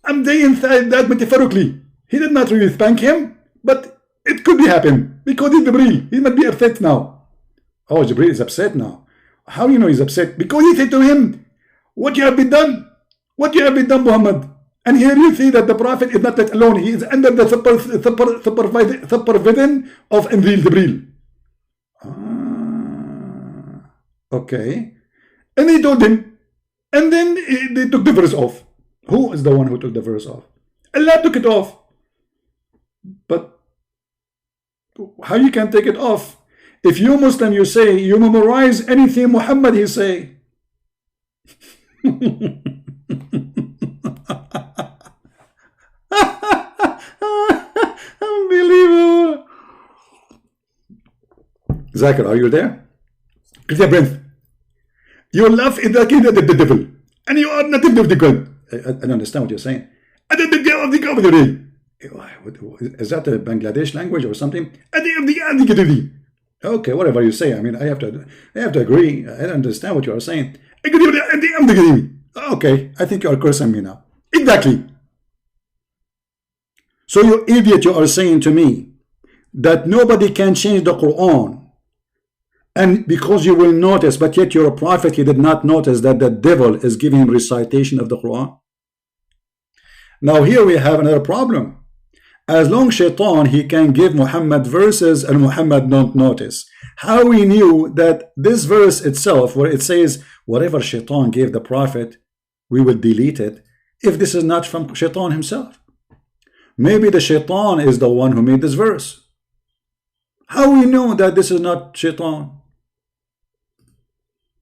I'm saying that metaphorically. He did not really spank him, but it could be happen because he's Jibreel. He might be upset now. Oh, Jibreel is upset now. How you know he's upset? Because he said to him, what you have been done? What you have been done, Muhammad? And here you see that the Prophet is not let alone. He is under the supervision of Jibreel. Okay. And he told him. And then they took the verse off. Who is the one who took the verse off? Allah took it off. But how you can take it off? If you Muslim, you say, you memorize anything Muhammad he say. Unbelievable. Zakir, are you there? Christian Prince, your love is like the devil, and you are native of the God. I don't understand what you're saying. Is that a Bangladesh language or something? Okay, whatever you say. I mean, I have to agree. I don't understand what you are saying. Okay, I think you are cursing me now. Exactly. So you idiot, you are saying to me that nobody can change the Quran. And because you will notice, but yet you're a prophet, he did not notice that the devil is giving him recitation of the Quran. Now here we have another problem. As long Shaitan, he can give Muhammad verses and Muhammad don't notice. How we knew that this verse itself, where it says, whatever Shaitan gave the prophet, we will delete it, if this is not from Shaitan himself. Maybe the Shaitan is the one who made this verse. How we know that this is not Shaitan?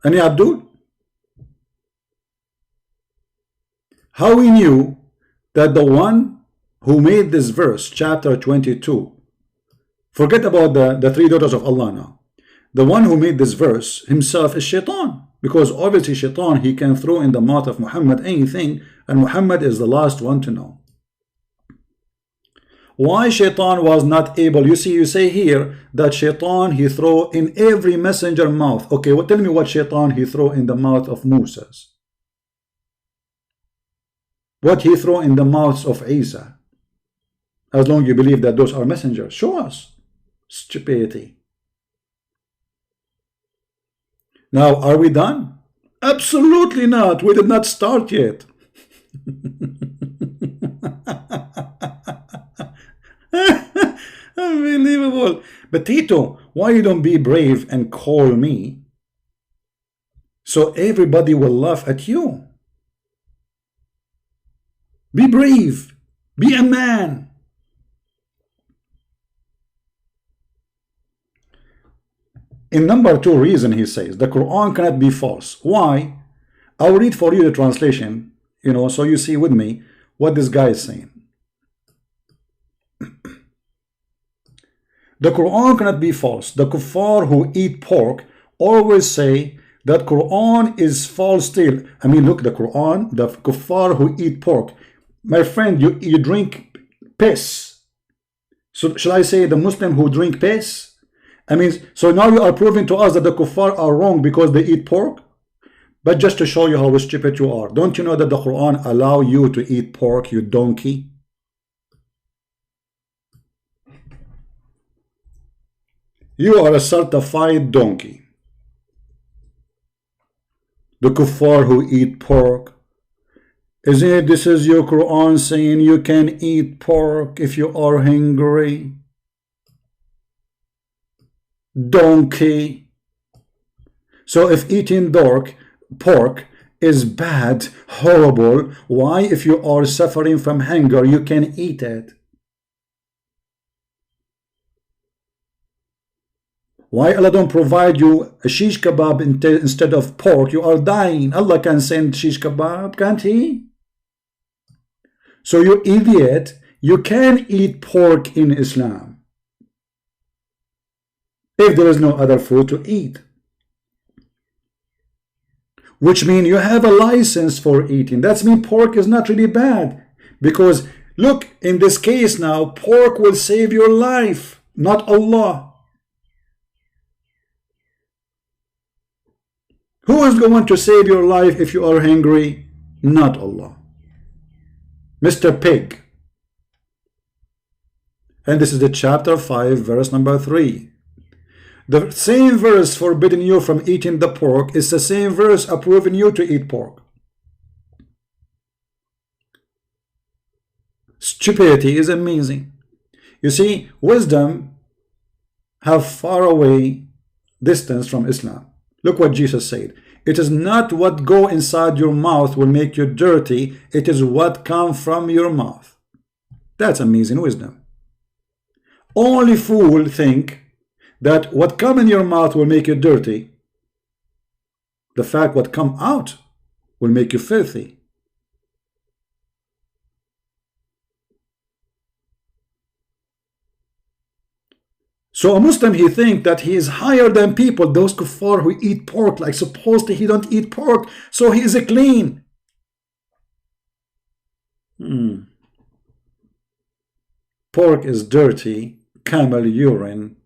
Any Abdul? How we knew that the one who made this verse, chapter 22, forget about the 3 daughters of Allah now. The one who made this verse himself is Shaitan. Because obviously Shaitan, he can throw in the mouth of Muhammad anything, and Muhammad is the last one to know. Why Shaitan was not able? You see, you say here that Shaitan, he throw in every messenger mouth. Okay, well, tell me what Shaitan he throw in the mouth of Moses. What he throw in the mouths of Isa. As long as you believe that those are messengers. Show us. Stupidity. Now, are we done? Absolutely not. We did not start yet. Unbelievable. But Tito, why you don't be brave and call me so everybody will laugh at you? Be brave. Be a man. In number 2 reason, he says, the Quran cannot be false. Why? I'll read for you the translation, so you see with me what this guy is saying. The Quran cannot be false. The kuffar who eat pork always say that Quran is false still. I mean, look, the Quran, the kuffar who eat pork. My friend, you drink piss. So shall I say the Muslim who drink piss? I mean, so now you are proving to us that the kuffar are wrong because they eat pork? But just to show you how stupid you are, don't you know that the Quran allow you to eat pork, you donkey? You are a certified donkey. The kuffar who eat pork. Isn't it, this is your Quran saying you can eat pork if you are hungry? Donkey. So if eating pork is bad, horrible, why if you are suffering from hunger you can eat it? Why Allah don't provide you a shish kebab instead of pork? You are dying. Allah can send shish kebab, can't he? So you idiot, you can eat pork in Islam if there is no other food to eat. Which means you have a license for eating. That means pork is not really bad. Because look, in this case now, pork will save your life, not Allah. Who is going to save your life if you are hungry? Not Allah. Mr. Pig. And this is the chapter 5, verse number 3. The same verse forbidding you from eating the pork is the same verse approving you to eat pork. Stupidity is amazing. You see, wisdom have far away distance from Islam. Look what Jesus said. It is not what go inside your mouth will make you dirty. It is what come from your mouth. That's amazing wisdom. Only fool think that what come in your mouth will make you dirty. The fact what come out will make you filthy. So a Muslim, he think that he is higher than people, those kuffar who eat pork, like supposedly he don't eat pork, so he is a clean. Pork is dirty, camel urine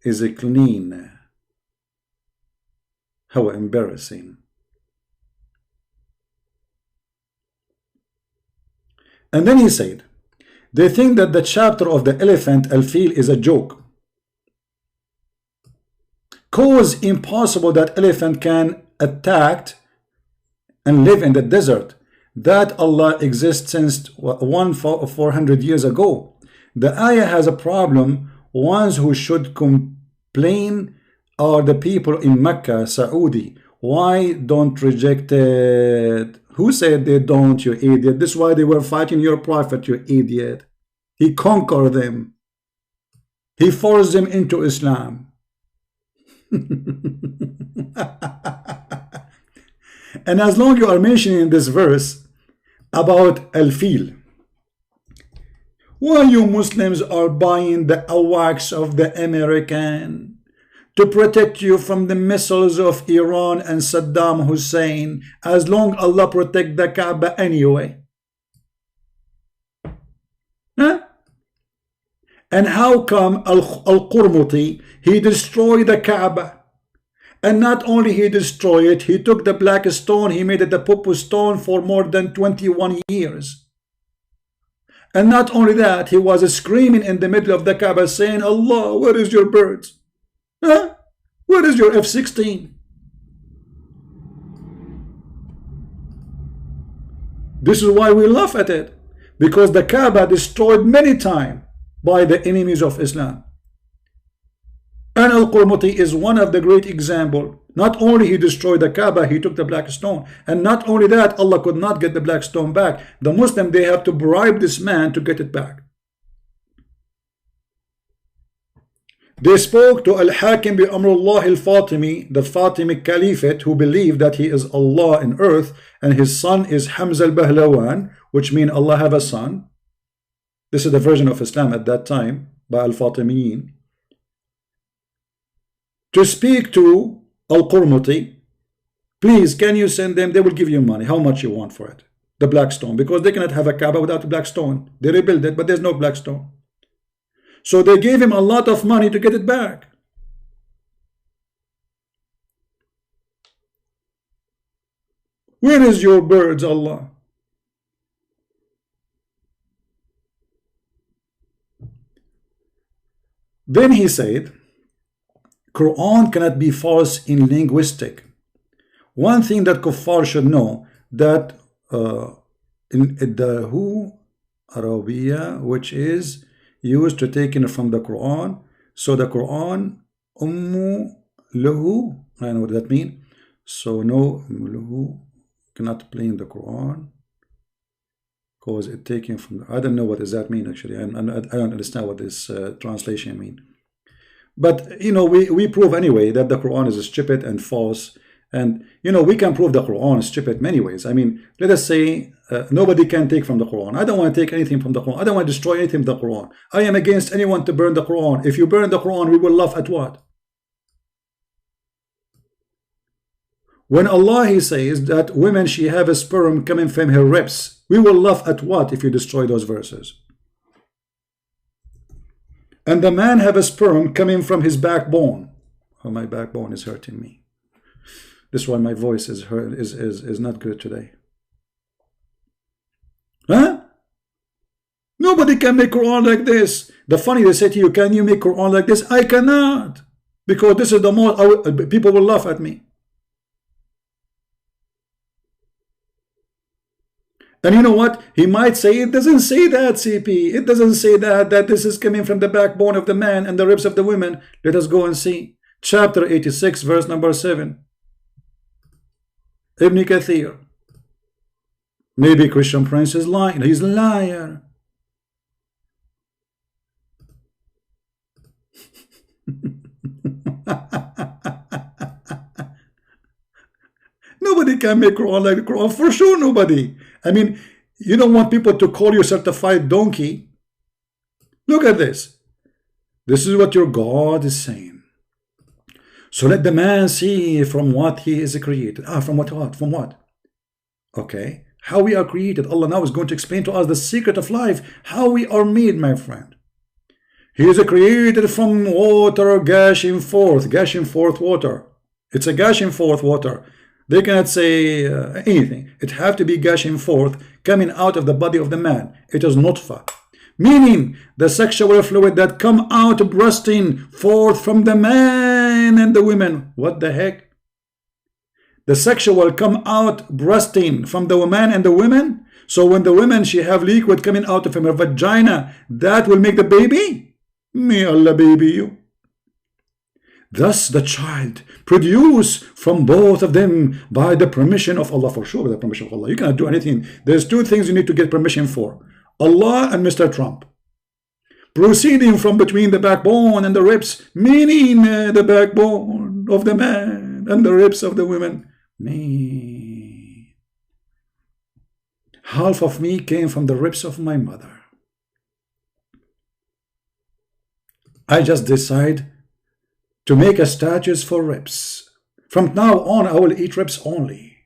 is a clean. How embarrassing. And then he said, they think that the chapter of the elephant, al-fil, is a joke. Cause impossible that elephant can attack and live in the desert. That Allah exists since 400 years ago. The ayah has a problem. Ones who should complain are the people in Mecca, Saudi. Why don't reject it? Who said they don't, you idiot? This is why they were fighting your prophet, you idiot. He conquered them. He forced them into Islam. And as long you are mentioning this verse about al-fil, why you Muslims are buying the wax of the American? to protect you from the missiles of Iran and Saddam Hussein, as long Allah protect the Kaaba anyway. Huh? And how come Al-Qurmuti, he destroyed the Kaaba? And not only he destroyed it, he took the black stone, he made it the Popo stone for more than 21 years. And not only that, he was screaming in the middle of the Kaaba saying, Allah, where is your birds? Huh? Where is your F-16? This is why we laugh at it. Because the Kaaba destroyed many times by the enemies of Islam. And Al-Qurmuti is one of the great examples. Not only he destroyed the Kaaba, he took the black stone. And not only that, Allah could not get the black stone back. The Muslim, they have to bribe this man to get it back. They spoke to Al-Hakim bi Amrullah al-Fatimi, the Fatimi Caliphate, who believed that he is Allah in earth, and his son is Hamza al-Bahlawan, which means Allah have a son. This is the version of Islam at that time by Al-Fatimiyin. To speak to Al-Qurmuti, please, can you send them? They will give you money. How much you want for it? The black stone, because they cannot have a Kaaba without a black stone. They rebuild it, but there's no black stone. So they gave him a lot of money to get it back. Where is your birds, Allah? Then he said, Quran cannot be false in linguistic. One thing that kuffar should know, that in the Arabiya, which is used to take in from the Quran, so the Quran ummu lahu, I know what that means. So no, lahu cannot play in the Quran because it taken from, I don't know what does that mean actually. I don't understand what this translation mean. But you know, we prove anyway that the Quran is stupid and false. And you know, we can prove the Quran is stupid many ways. I mean, let us say nobody can take from the Quran. I don't want to take anything from the Quran. I don't want to destroy anything from the Quran. I am against anyone to burn the Quran. If you burn the Quran, we will laugh at what? When Allah, he says that women, she have a sperm coming from her ribs, we will laugh at what if you destroy those verses? And the man have a sperm coming from his backbone. Oh, my backbone is hurting me. This is why my voice is not good today. Huh? Nobody can make Quran like this. The funny, they say to you, can you make Quran like this? I cannot. Because this is the most, people will laugh at me. And you know what? He might say, it doesn't say that, CP. It doesn't say that this is coming from the backbone of the man and the ribs of the women. Let us go and see. Chapter 86, verse number 7. Ibn Kathir. Maybe Christian Prince is lying. He's a liar. Nobody can make Quran like the Quran. For sure, nobody. I mean, you don't want people to call you certified donkey. Look at this. This is what your God is saying. So let the man see from what he is created. From what? From what? Okay. How we are created. Allah now is going to explain to us the secret of life. How we are made, my friend. He is created from water gushing forth water. It's a gushing forth water. They cannot say anything. It have to be gushing forth, coming out of the body of the man. It is nutfa. Meaning the sexual fluid that come out bursting forth from the man and the women. What the heck? The sexual come out bursting from the man and the women. So when the woman, she have liquid coming out of her vagina, that will make the baby? May Allah baby you. Thus the child produce from both of them by the permission of Allah. For sure, by the permission of Allah. You cannot do anything. There's two things you need to get permission for. Allah and Mr. Trump. Proceeding from between the backbone and the ribs, meaning the backbone of the man and the ribs of the women. Me. Half of me came from the ribs of my mother. I just decide to make a status for ribs. From now on, I will eat ribs only.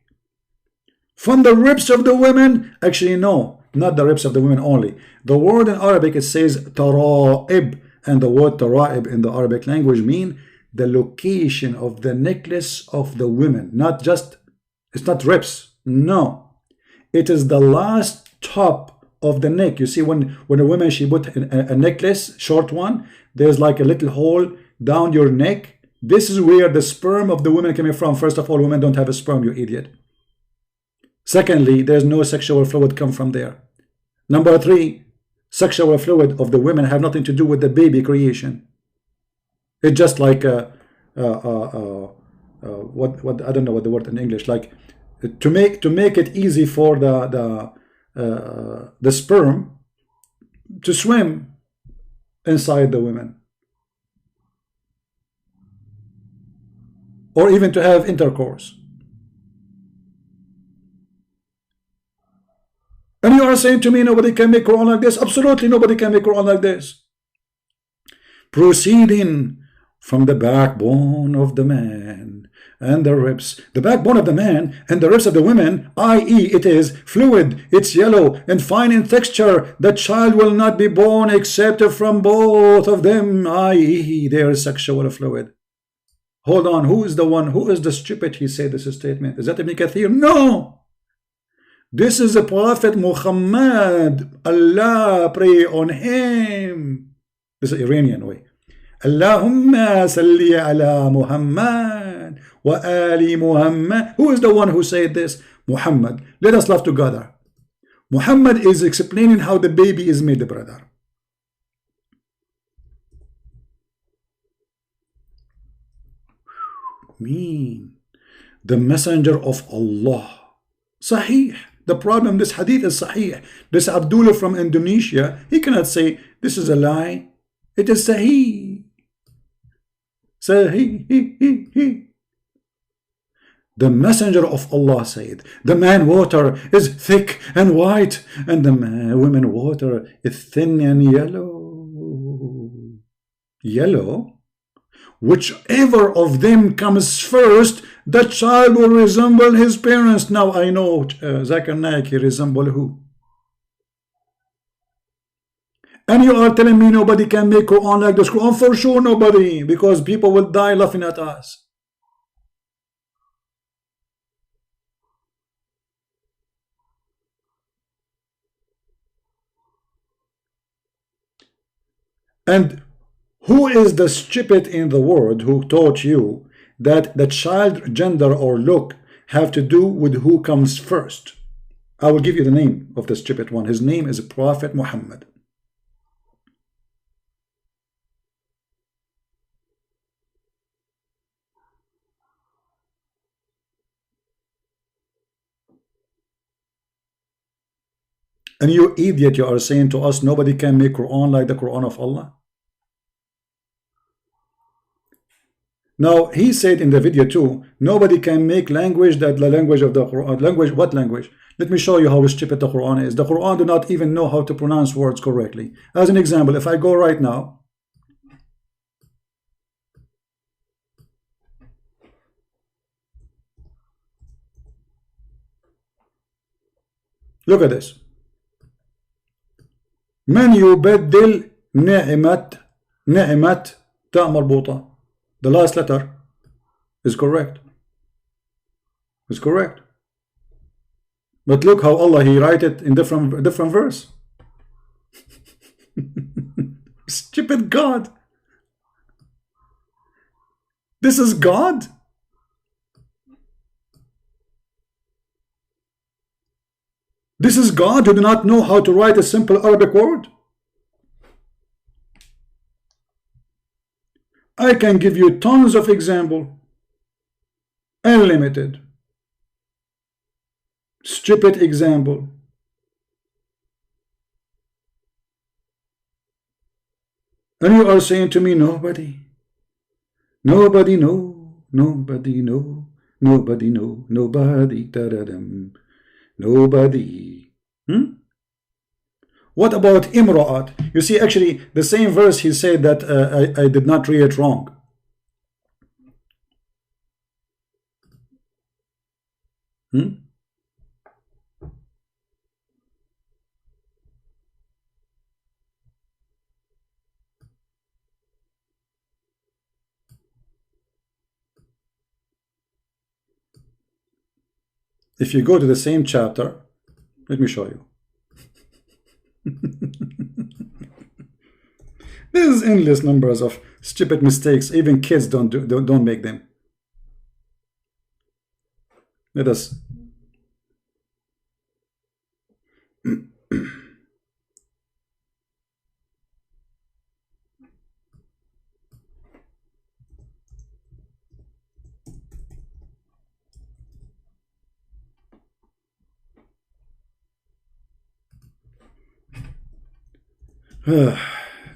From the ribs of the women, actually no, not the ribs of the women only. The word in Arabic, it says tara'ib, and the word tara'ib in the Arabic language mean the location of the necklace of the women. Not just, it's not ribs, no. It is the last top of the neck. You see, when a woman, she put a necklace, short one, there's like a little hole down your neck. This is where the sperm of the woman coming from. First of all, women don't have a sperm, you idiot. Secondly, there's no sexual fluid come from there. Number 3, sexual fluid of the women have nothing to do with the baby creation. It's just like what I don't know what the word in English, like to make it easy for the sperm to swim inside the women, or even to have intercourse. And you are saying to me nobody can make Quran like this? Absolutely nobody can make Quran like this. Proceeding from the backbone of the man and the ribs. The backbone of the man and the ribs of the women, i.e. it is fluid, it's yellow and fine in texture. The child will not be born except from both of them, i.e. their sexual fluid. Hold on, who is the one, who is the stupid he said this statement? Is that Ibn Kathir? No! This is the Prophet Muhammad. Allah, pray on him. This is Iranian way. Allahumma salli ala Muhammad wa ali Muhammad. Who is the one who said this? Muhammad. Let us love together. Muhammad is explaining how the baby is made, brother. Mean. The messenger of Allah. Sahih. The problem, this hadith is Sahih. This Abdullah from Indonesia, he cannot say this is a lie. It is Sahih. Sahih. The messenger of Allah said, the man water is thick and white, and the women water is thin and yellow. Yellow? Whichever of them comes first, the child will resemble his parents. Now I know Zakir Naik, he resemble who? And you are telling me nobody can make Quran like this? Quran for sure nobody, because people will die laughing at us. And who is the stupid in the world who taught you that the child gender or look have to do with who comes first? I will give you the name of the stupid one. His name is Prophet Muhammad. And you idiot, you are saying to us nobody can make Quran like the Quran of Allah? Now, he said in the video too, nobody can make language that the language of the Quran. Language, what language? Let me show you how stupid the Quran is. The Quran do not even know how to pronounce words correctly. As an example, if I go right now, look at this. من يبدل نعمة تاء مربوطة. The last letter is correct. It's correct. But look how Allah, he write it in different verse. Stupid God. This is God. This is God who do not know how to write a simple Arabic word. I can give you tons of example. Unlimited. Stupid example. And you are saying to me, nobody. Nobody know. Nobody know. Nobody know. Nobody. Da-da-dum. Nobody. What about Imra'at? You see, actually, the same verse he said that I did not read it wrong. If you go to the same chapter, let me show you. There's endless numbers of stupid mistakes. Even kids don't make them. Let us.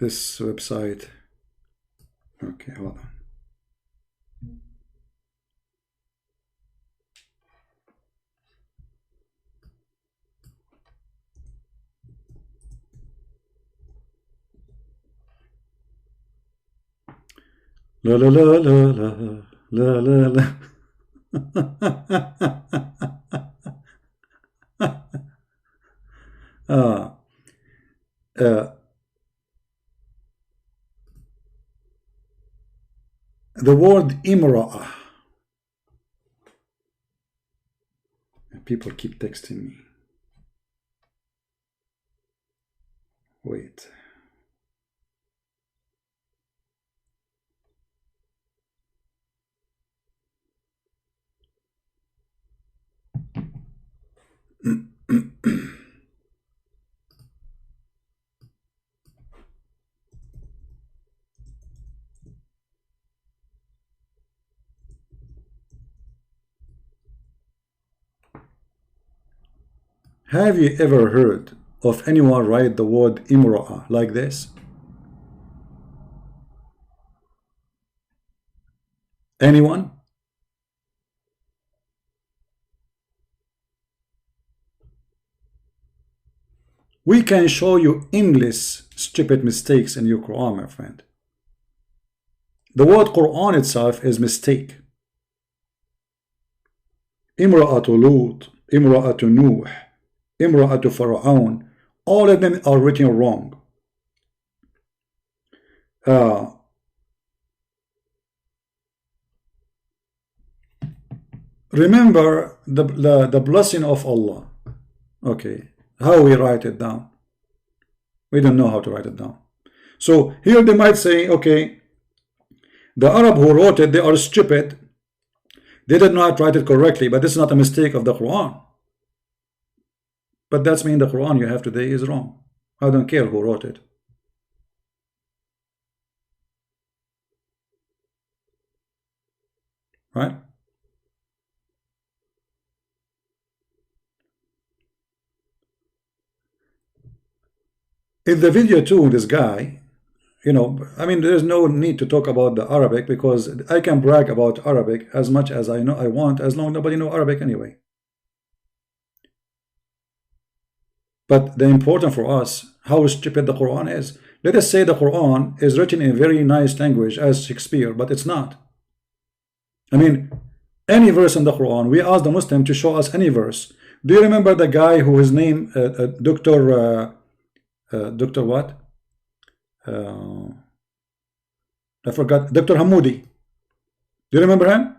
This website. Okay, hold on. La la la la la la la la. The word imra'ah. People keep texting me. Wait. Have you ever heard of anyone write the word imra'ah like this? Anyone? We can show you endless stupid mistakes in your Quran, my friend. The word Quran itself is mistake. Imra'atu Lut, Imra'atu Nuh, Imra'atu Pharaoh, all of them are written wrong. Remember the blessing of Allah. Okay, how we write it down? We don't know how to write it down. So here they might say, okay, the Arab who wrote it, they are stupid. They did not write it correctly, but this is not a mistake of the Quran. But that's mean the Quran you have today is wrong. I don't care who wrote it. Right? In the video too, this guy, you know, I mean, there's no need to talk about the Arabic because I can brag about Arabic as much as I know I want, as long as nobody knows Arabic anyway. But the important for us, how stupid the Quran is. Let us say the Quran is written in a very nice language as Shakespeare, but it's not. I mean, any verse in the Quran, we ask the Muslim to show us any verse. Do you remember the guy who his name, Dr. what? I forgot. Dr. Hamoudi. Do you remember him?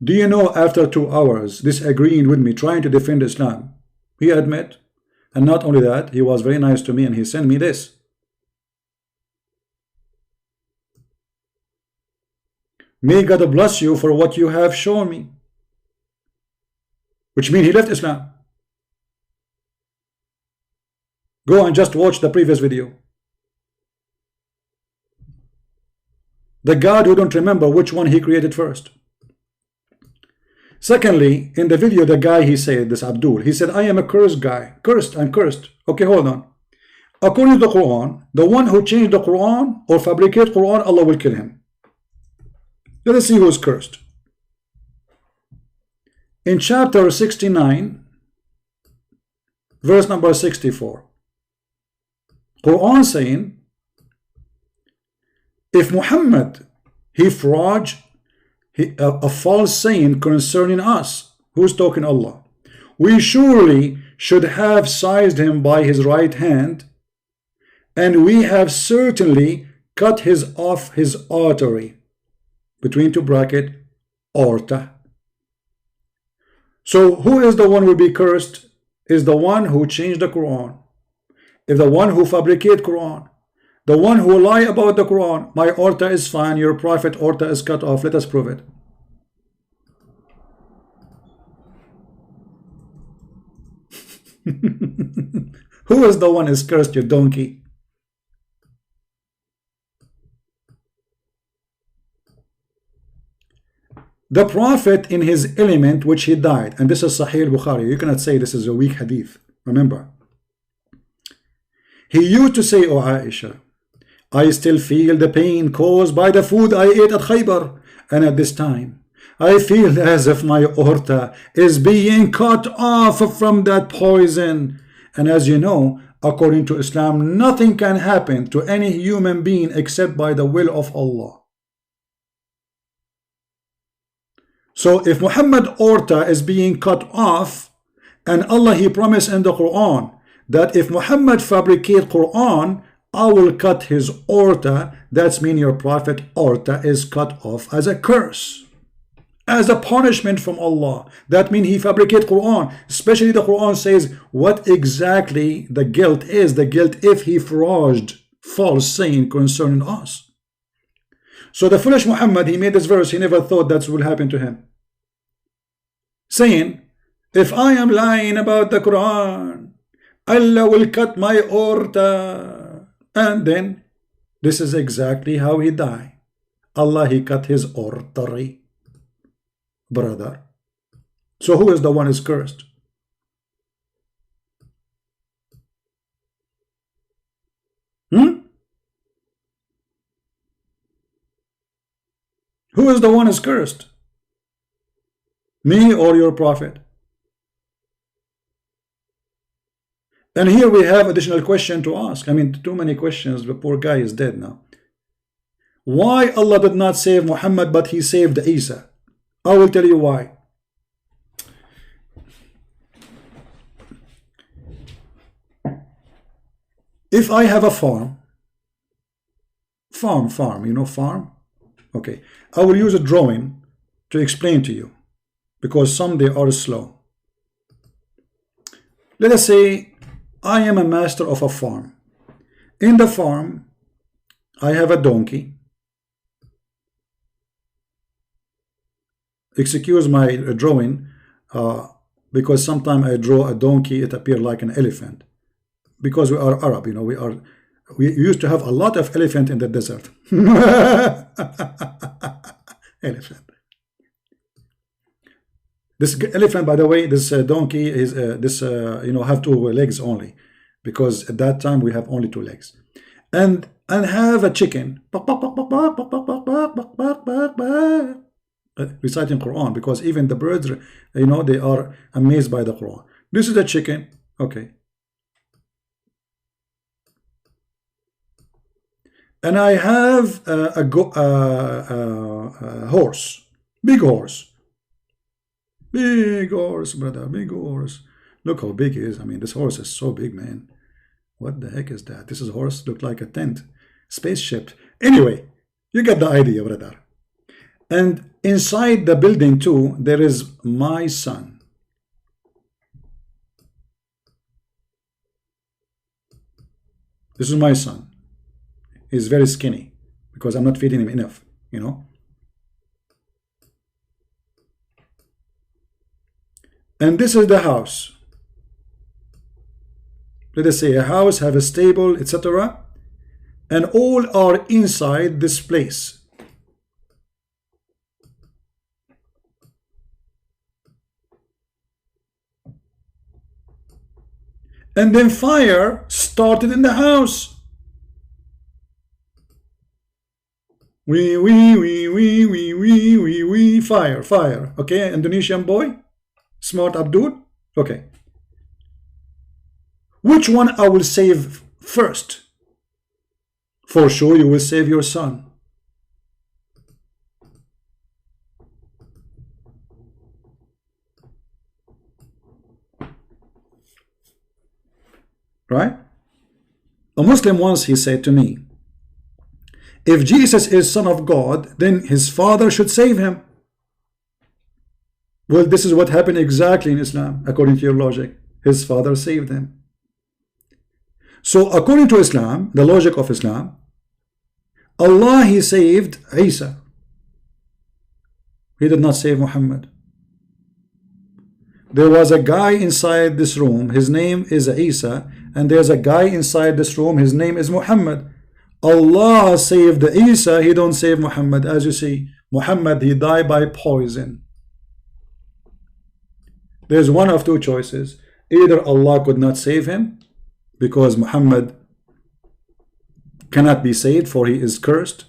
Do you know after 2 hours disagreeing with me, trying to defend Islam, he admit, and not only that, he was very nice to me and he sent me this. May God bless you for what you have shown me. Which means he left Islam. Go and just watch the previous video. The God who don't remember which one he created first. Secondly, in the video, the guy, he said, this Abdul, he said, I am a cursed guy. Cursed and cursed. Okay, hold on. According to the Quran, the one who changed the Quran or fabricate Quran, Allah will kill him. Let us see who is cursed. In chapter 69, verse number 64, Quran saying, if Muhammad, he forged a false saying concerning us. Who's talking? Allah. We surely should have seized him by his right hand, and we have certainly cut his off his artery, between two bracket, aorta. So who is the one who will be cursed? Is the one who changed the Quran. If the one who fabricate Quran, the one who lie about the Quran, my aorta is fine, your prophet aorta is cut off, let us prove it. Who is the one is cursed, you donkey? The prophet in his element which he died, and this is Sahih bukhari, you cannot say this is a weak hadith, remember. He used to say, "Oh Aisha, I still feel the pain caused by the food I ate at Khaybar, and at this time I feel as if my aorta is being cut off from that poison." And as you know, according to Islam, nothing can happen to any human being except by the will of Allah. So if Muhammad aorta is being cut off, and Allah he promised in the Quran that if Muhammad fabricate Quran, I will cut his aorta, that's mean your prophet aorta is cut off as a curse, as a punishment from Allah. That means he fabricate Quran. Especially the Quran says what exactly the guilt is. The guilt if he forged false saying concerning us. So the foolish Muhammad, he made this verse, he never thought that will happen to him, saying, if I am lying about the Quran, Allah will cut my aorta. And then this is exactly how he died. Allah he cut his artery, brother. So who is the one is cursed? Who is the one is cursed? Me or your prophet? And here we have additional question to ask. I mean, too many questions. The poor guy is dead now. Why Allah did not save Muhammad but he saved Isa? I will tell you why. If I have a farm, you know farm? Okay, I will use a drawing to explain to you, because some they are slow. Let us say I am a master of a farm. In the farm, I have a donkey. Excuse my drawing, because sometimes I draw a donkey, it appears like an elephant. Because we are Arab, you know, we used to have a lot of elephant in the desert. Elephant. This elephant, by the way, this donkey is you know, have two legs only, because at that time we have only two legs, and have a chicken reciting Quran, because even the birds, you know, they are amazed by the Quran. This is a chicken, okay, and I have a horse, big horse. Big horse, brother, big horse. Look how big he is. I mean, this horse is so big, man. What the heck is that? This is horse look like a tent, spaceship. Anyway, you get the idea, brother. And inside the building too, there is my son. This is my son. He's very skinny because I'm not feeding him enough, you know. And this is the house. Let us say a house have a stable, etc. And all are inside this place. And then fire started in the house. We, fire. Okay, Indonesian boy. Smart Abdul. Okay. Which one I will save first? For sure you will save your son. right? A Muslim once, he said to me, if Jesus is Son of God, then his father should save him. Well, this is what happened exactly in Islam, according to your logic. His father saved him. So according to Islam, the logic of Islam, Allah, he saved Isa. He did not save Muhammad. There was a guy inside this room, his name is Isa, and there's a guy inside this room, his name is Muhammad. Allah saved Isa, he don't save Muhammad. As you see, Muhammad, he died by poison. There's one of two choices. Either Allah could not save him because Muhammad cannot be saved, for he is cursed.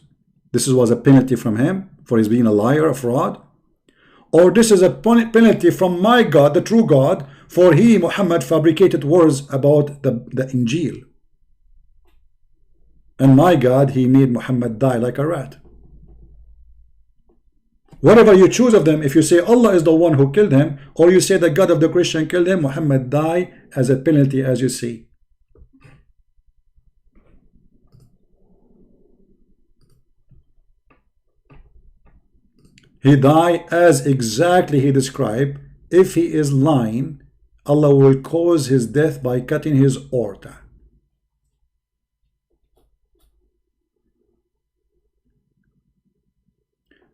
This was a penalty from him for his being a liar, a fraud. Or this is a penalty from my God, the true God, for he, Muhammad, fabricated words about the Injil. And my God, he made Muhammad die like a rat. Whatever you choose of them, if you say Allah is the one who killed him, or you say the God of the Christian killed him, Muhammad died as a penalty, as you see. He died as exactly he described. If he is lying, Allah will cause his death by cutting his aorta.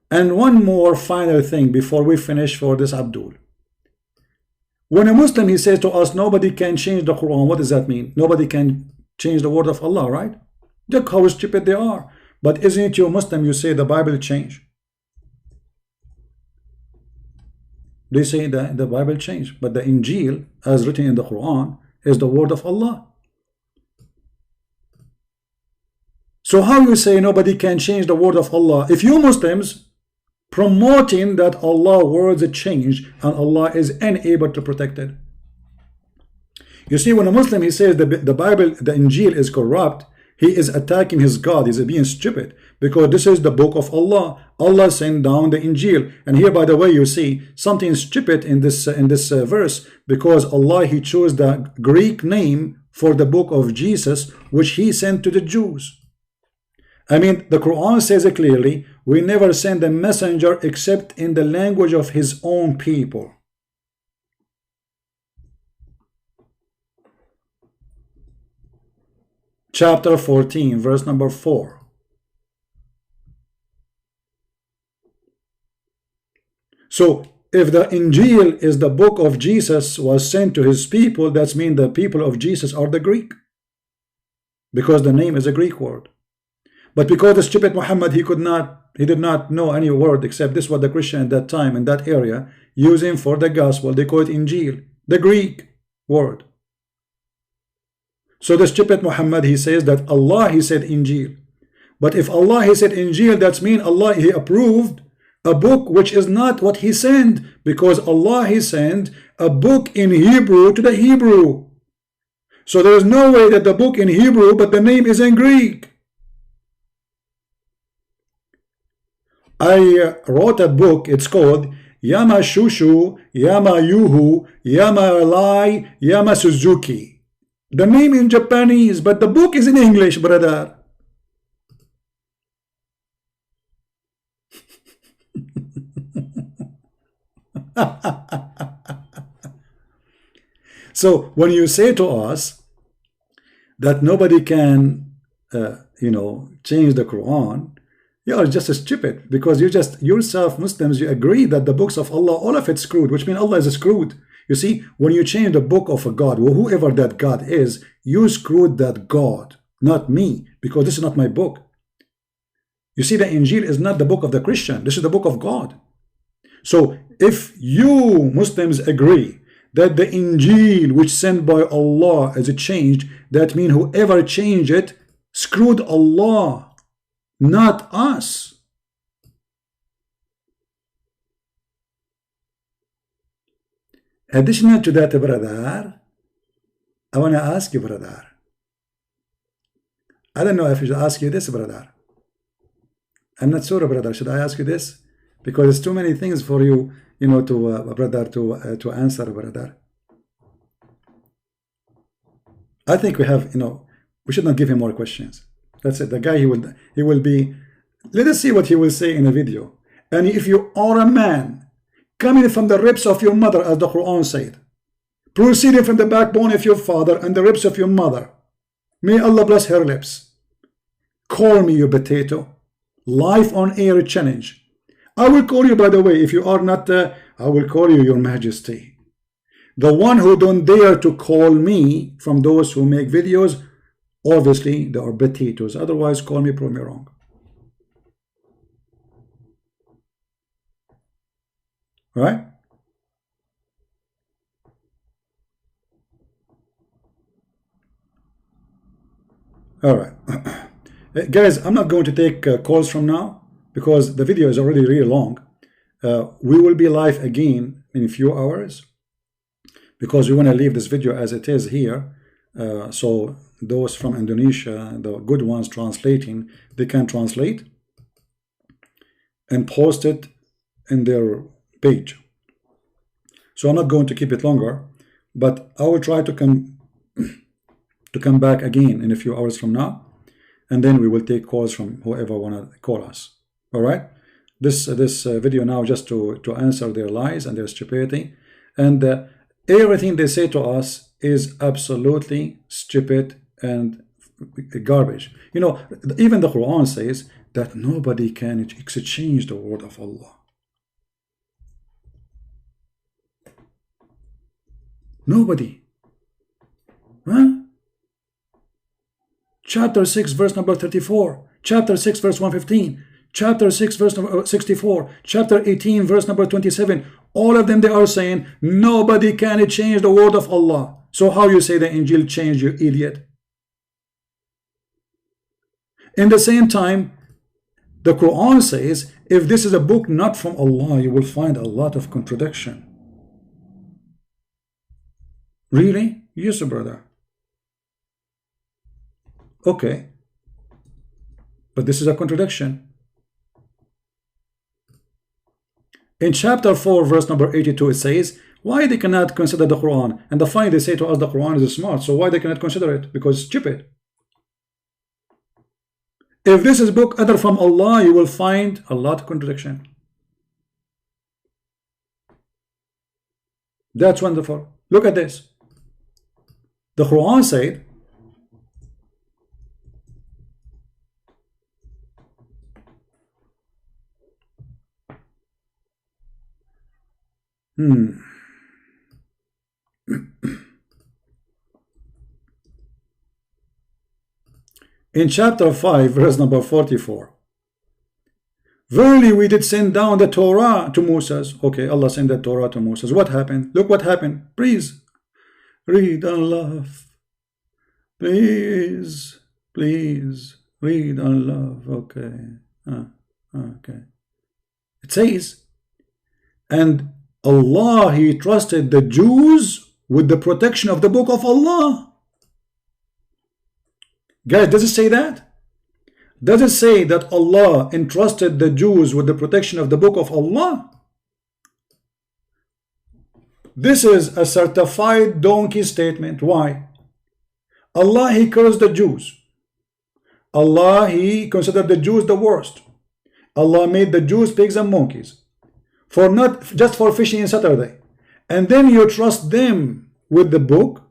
And one more final thing before we finish for this Abdul. When a Muslim, he says to us, nobody can change the Quran. What does that mean? Nobody can change the word of Allah, right? Look how stupid they are. But isn't it you Muslim, you say the Bible changed? They say that the Bible changed, but the Injil, as written in the Quran, is the word of Allah. So how you say nobody can change the word of Allah? If you Muslims promoting that Allah words change and Allah is unable to protect it. You see, when a Muslim, he says the Bible, the Injil is corrupt, he is attacking his God. He's being stupid, because this is the book of Allah. Allah sent down the Injil. And here, by the way, you see something stupid in this verse, because Allah, he chose the Greek name for the book of Jesus, which he sent to the Jews. I mean, the Quran says it clearly, we never send a messenger except in the language of his own people. Chapter 14, verse number 4. So, if the Injil is the book of Jesus was sent to his people, that means the people of Jesus are the Greek, because the name is a Greek word. But because the stupid Muhammad, he did not know any word except this what the Christian at that time in that area using for the gospel. They call it Injil, the Greek word. So the stupid Muhammad, he says that Allah, he said Injil. But if Allah, he said Injil, that means Allah, he approved a book which is not what he sent, because Allah, he sent a book in Hebrew to the Hebrew. So there is no way that the book in Hebrew, but the name is in Greek. I wrote a book, it's called Yama Shushu, Yama Yuhu, Yama Lai, Yama Suzuki. The name in Japanese, but the book is in English, brother. So when you say to us that nobody can change the Quran, you are just stupid, because you just yourself Muslims, you agree that the books of Allah, all of it's screwed, which means Allah is screwed. You see, when you change the book of a God, well, whoever that God is, you screwed that God, not me, because this is not my book. You see, the Injil is not the book of the Christian, this is the book of God. So if you Muslims agree that the Injil which sent by Allah is changed, that means whoever changed it screwed Allah, not us. Additional to that, brother, I want to ask you, brother. I don't know if I should ask you this, brother. I'm not sure, brother. Should I ask you this? Because it's too many things for you, brother, to answer, brother. I think we have, we should not give him more questions. That's it. The guy, he will be, let us see what he will say in a video. And if you are a man coming from the ribs of your mother, as the Quran said, proceeding from the backbone of your father and the ribs of your mother, may Allah bless her lips. Call me, you potato. Life on air challenge. I will call you, by the way, if you are not, I will call you your majesty. The one who don't dare to call me from those who make videos, obviously they are potatoes. Otherwise, call me, prove me wrong. Right? All right. Guys, I'm not going to take calls from now because the video is already really long. We will be live again in a few hours because we want to leave this video as it is here. So those from Indonesia, the good ones translating, they can translate and post it in their page. So I'm not going to keep it longer, but I will try to come back again in a few hours from now, and then we will take calls from whoever wanna call us. All right, this video now just to answer their lies and their stupidity, and everything they say to us is absolutely stupid and garbage. Even the Quran says that nobody can exchange the word of Allah. Nobody. Huh? Chapter 6 verse number 34, chapter 6 verse 115, chapter 6 verse number 64, chapter 18 verse number 27. All of them, they are saying nobody can change the word of Allah. So how you say the Injil changed, you idiot? In the same time, the Quran says if this is a book not from Allah, you will find a lot of contradiction. Really? Yes, brother. Okay, but this is a contradiction. In chapter 4 verse number 82 it says why they cannot consider the Quran, and the funny, they say to us the Quran is smart, so why they cannot consider it? Because it's stupid. If this is book other from Allah, you will find a lot of contradiction. That's wonderful. Look at this. The Quran said in chapter 5 verse number 44, verily we did send down the Torah to Moses. Okay, Allah sent the Torah to Moses. What happened? Look what happened. Please read and laugh. Please read and laugh. Okay. Okay. It says, and Allah, He trusted the Jews with the protection of the book of Allah. Guys, does it say that? Does it say that Allah entrusted the Jews with the protection of the book of Allah? This is a certified donkey statement. Why? Allah, He cursed the Jews. Allah, He considered the Jews the worst. Allah made the Jews pigs and monkeys. For not just for fishing on Saturday, and then you trust them with the book.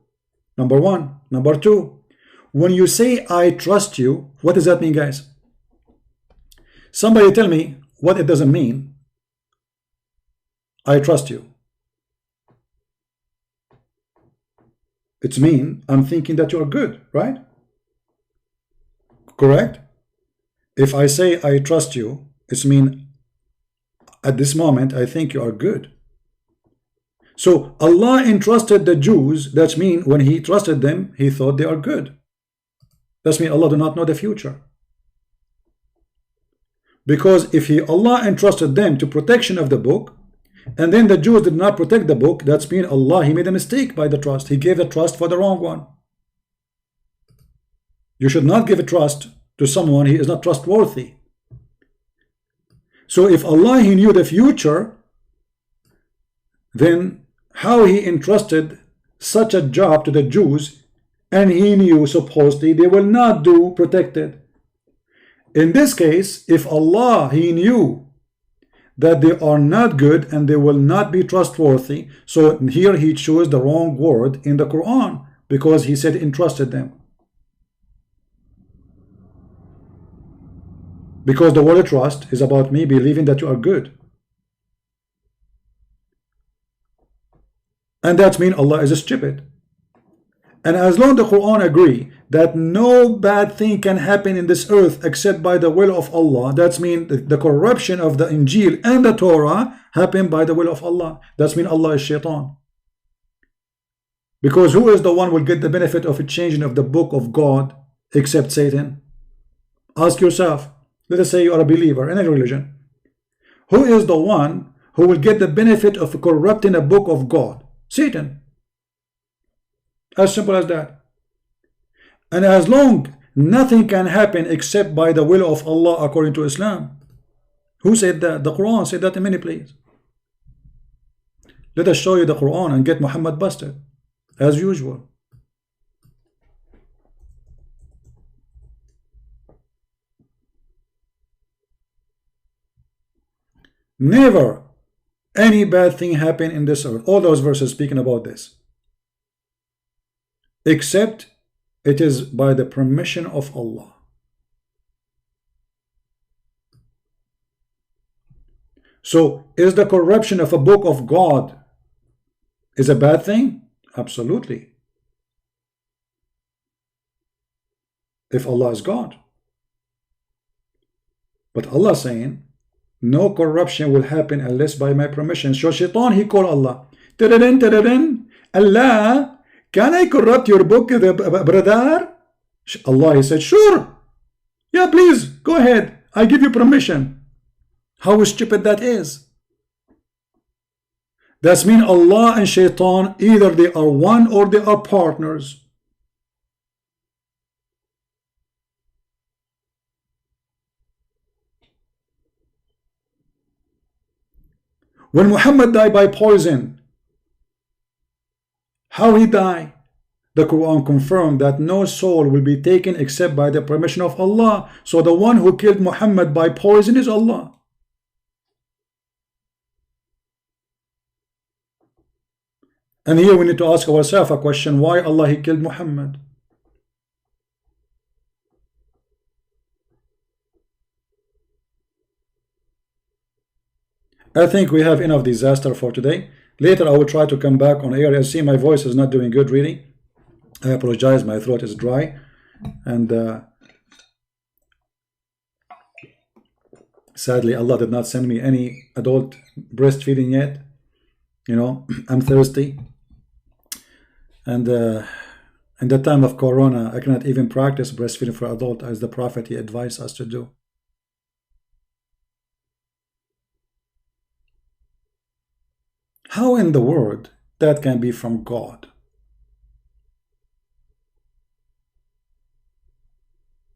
Number one. Number two, when you say I trust you, what does that mean, guys? Somebody tell me what it doesn't mean. I trust you. It's mean I'm thinking that you are good, right? Correct? If I say I trust you, it's mean at this moment I think you are good. So Allah entrusted the Jews. That means when He trusted them, He thought they are good. That means Allah do not know the future. Because if Allah entrusted them to protection of the book, and then the Jews did not protect the book, that's mean Allah, He made a mistake by the trust. He gave the trust for the wrong one. You should not give a trust to someone He is not trustworthy. So if Allah, He knew the future, then how He entrusted such a job to the Jews and he knew supposedly they will not do protected. In this case, if Allah, he knew that they are not good and they will not be trustworthy, so here he chose the wrong word in the Quran because he said entrusted them. Because the word trust is about me believing that you are good. And that means Allah is stupid. And as long as the Quran agree that no bad thing can happen in this earth except by the will of Allah, that means the corruption of the Injil and the Torah happened by the will of Allah. That means Allah is shaitan. Because who is the one who will get the benefit of a changing of the book of God except Satan? Ask yourself. Let us say you are a believer in any religion. Who is the one who will get the benefit of corrupting a book of God? Satan. As simple as that. And as long nothing can happen except by the will of Allah according to Islam. Who said that? The Quran said that in many places. Let us show you the Quran and get Muhammad busted as usual. Never any bad thing happen in this earth. All those verses speaking about this. Except it is by the permission of Allah. So is the corruption of a book of God is a bad thing? Absolutely. If Allah is God. But Allah saying no corruption will happen unless by my permission. So shaitan, he called Allah. Allah, can I corrupt your book, brother? Allah, he said, sure. Yeah, please, go ahead. I give you permission. How stupid that is. That means Allah and shaitan, either they are one or they are partners. When Muhammad died by poison, how he died? The Quran confirmed that no soul will be taken except by the permission of Allah. So the one who killed Muhammad by poison is Allah. And here we need to ask ourselves a question: why Allah he killed Muhammad? I think we have enough disaster for today. Later I will try to come back on air. I see my voice is not doing good really. I apologize, my throat is dry. And sadly Allah did not send me any adult breastfeeding yet. You know, I'm thirsty. And in the time of Corona, I cannot even practice breastfeeding for adult as the Prophet he advised us to do. How in the world that can be from God?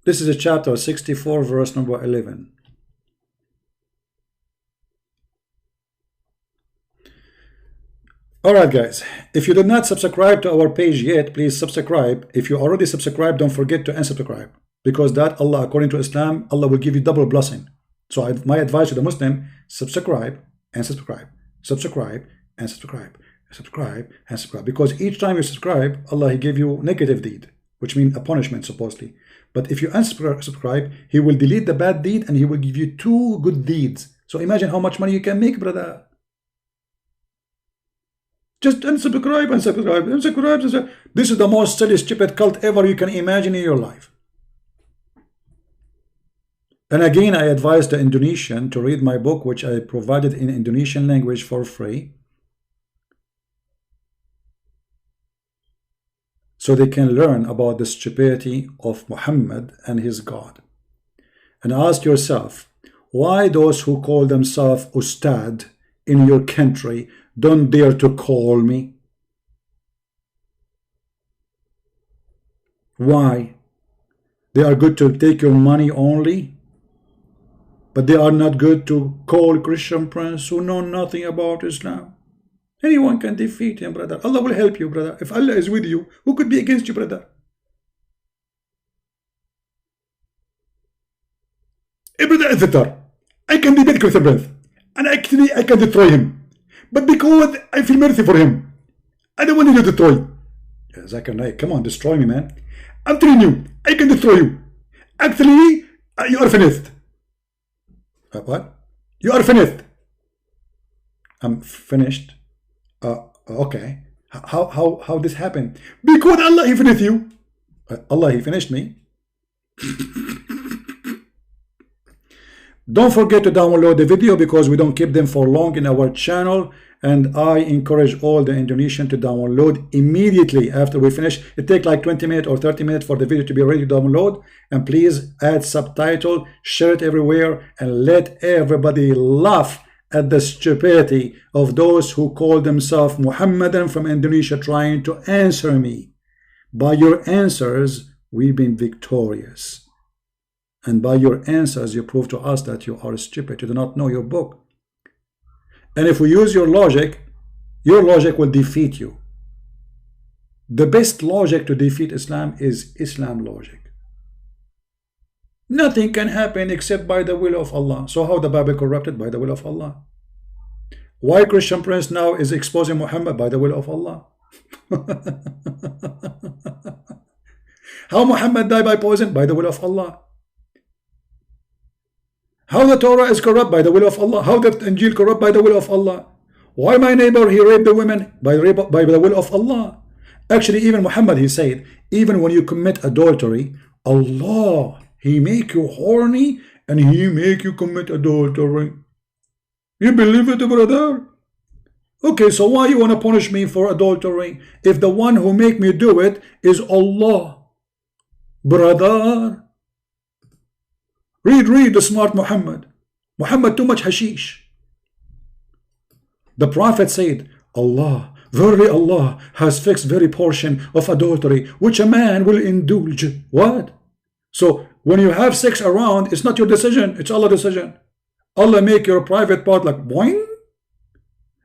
This is a chapter 64, verse number 11. Alright guys, if you did not subscribe to our page yet, please subscribe. If you already subscribed, don't forget to unsubscribe. Because that Allah, according to Islam, Allah will give you double blessing. So my advice to the Muslim, subscribe and subscribe. Subscribe and subscribe. Subscribe and subscribe. Because each time you subscribe, Allah he give you negative deed, which means a punishment supposedly. But if you unsubscribe, he will delete the bad deed and he will give you 2 good deeds. So imagine how much money you can make, brother. Just unsubscribe and subscribe, unsubscribe. This is the most silly, stupid cult ever you can imagine in your life. And again, I advise the Indonesian to read my book, which I provided in Indonesian language for free, so they can learn about the stupidity of Muhammad and his God. And ask yourself, why those who call themselves Ustad in your country don't dare to call me? Why? They are good to take your money only, but they are not good to call Christian prince who know nothing about Islam. Anyone can defeat him, brother. Allah will help you, brother. If Allah is with you, who could be against you, brother? brother is better. I can debate with a breath. And actually, I can destroy him. But because I feel mercy for him, I don't want you to destroy. Zakir Naik, come on, destroy me, man. I'm telling you, I can destroy you. Actually, you are finished. What? You are finished. I'm finished. Okay. How this happened? Because Allah, He finished you. Allah, He finished me. Don't forget to download the video because we don't keep them for long in our channel, and I encourage all the Indonesian to download immediately after we finish. It takes like 20 minutes or 30 minutes for the video to be ready to download, and please add subtitle, share it everywhere, and let everybody laugh at the stupidity of those who call themselves Muhammadan from Indonesia trying to answer me. By your answers, we've been victorious. And by your answers, you prove to us that you are stupid. You do not know your book. And if we use your logic will defeat you. The best logic to defeat Islam is Islam logic. Nothing can happen except by the will of Allah. So how the Bible corrupted? By the will of Allah. Why Christian Prince now is exposing Muhammad? By the will of Allah. How Muhammad died by poison? By the will of Allah. How the Torah is corrupt? By the will of Allah. How the Injil corrupt? By the will of Allah. Why my neighbor, he raped the women? By the will of Allah. Actually, even Muhammad, he said, even when you commit adultery, Allah, He make you horny and He make you commit adultery. You believe it, brother? Okay, so why you want to punish me for adultery if the one who make me do it is Allah? Brother, read the smart Muhammad. Muhammad too much hashish. The Prophet said, Allah, verily Allah has fixed very portion of adultery which a man will indulge. What? So when you have sex around, it's not your decision, it's Allah's decision. Allah make your private part like boing.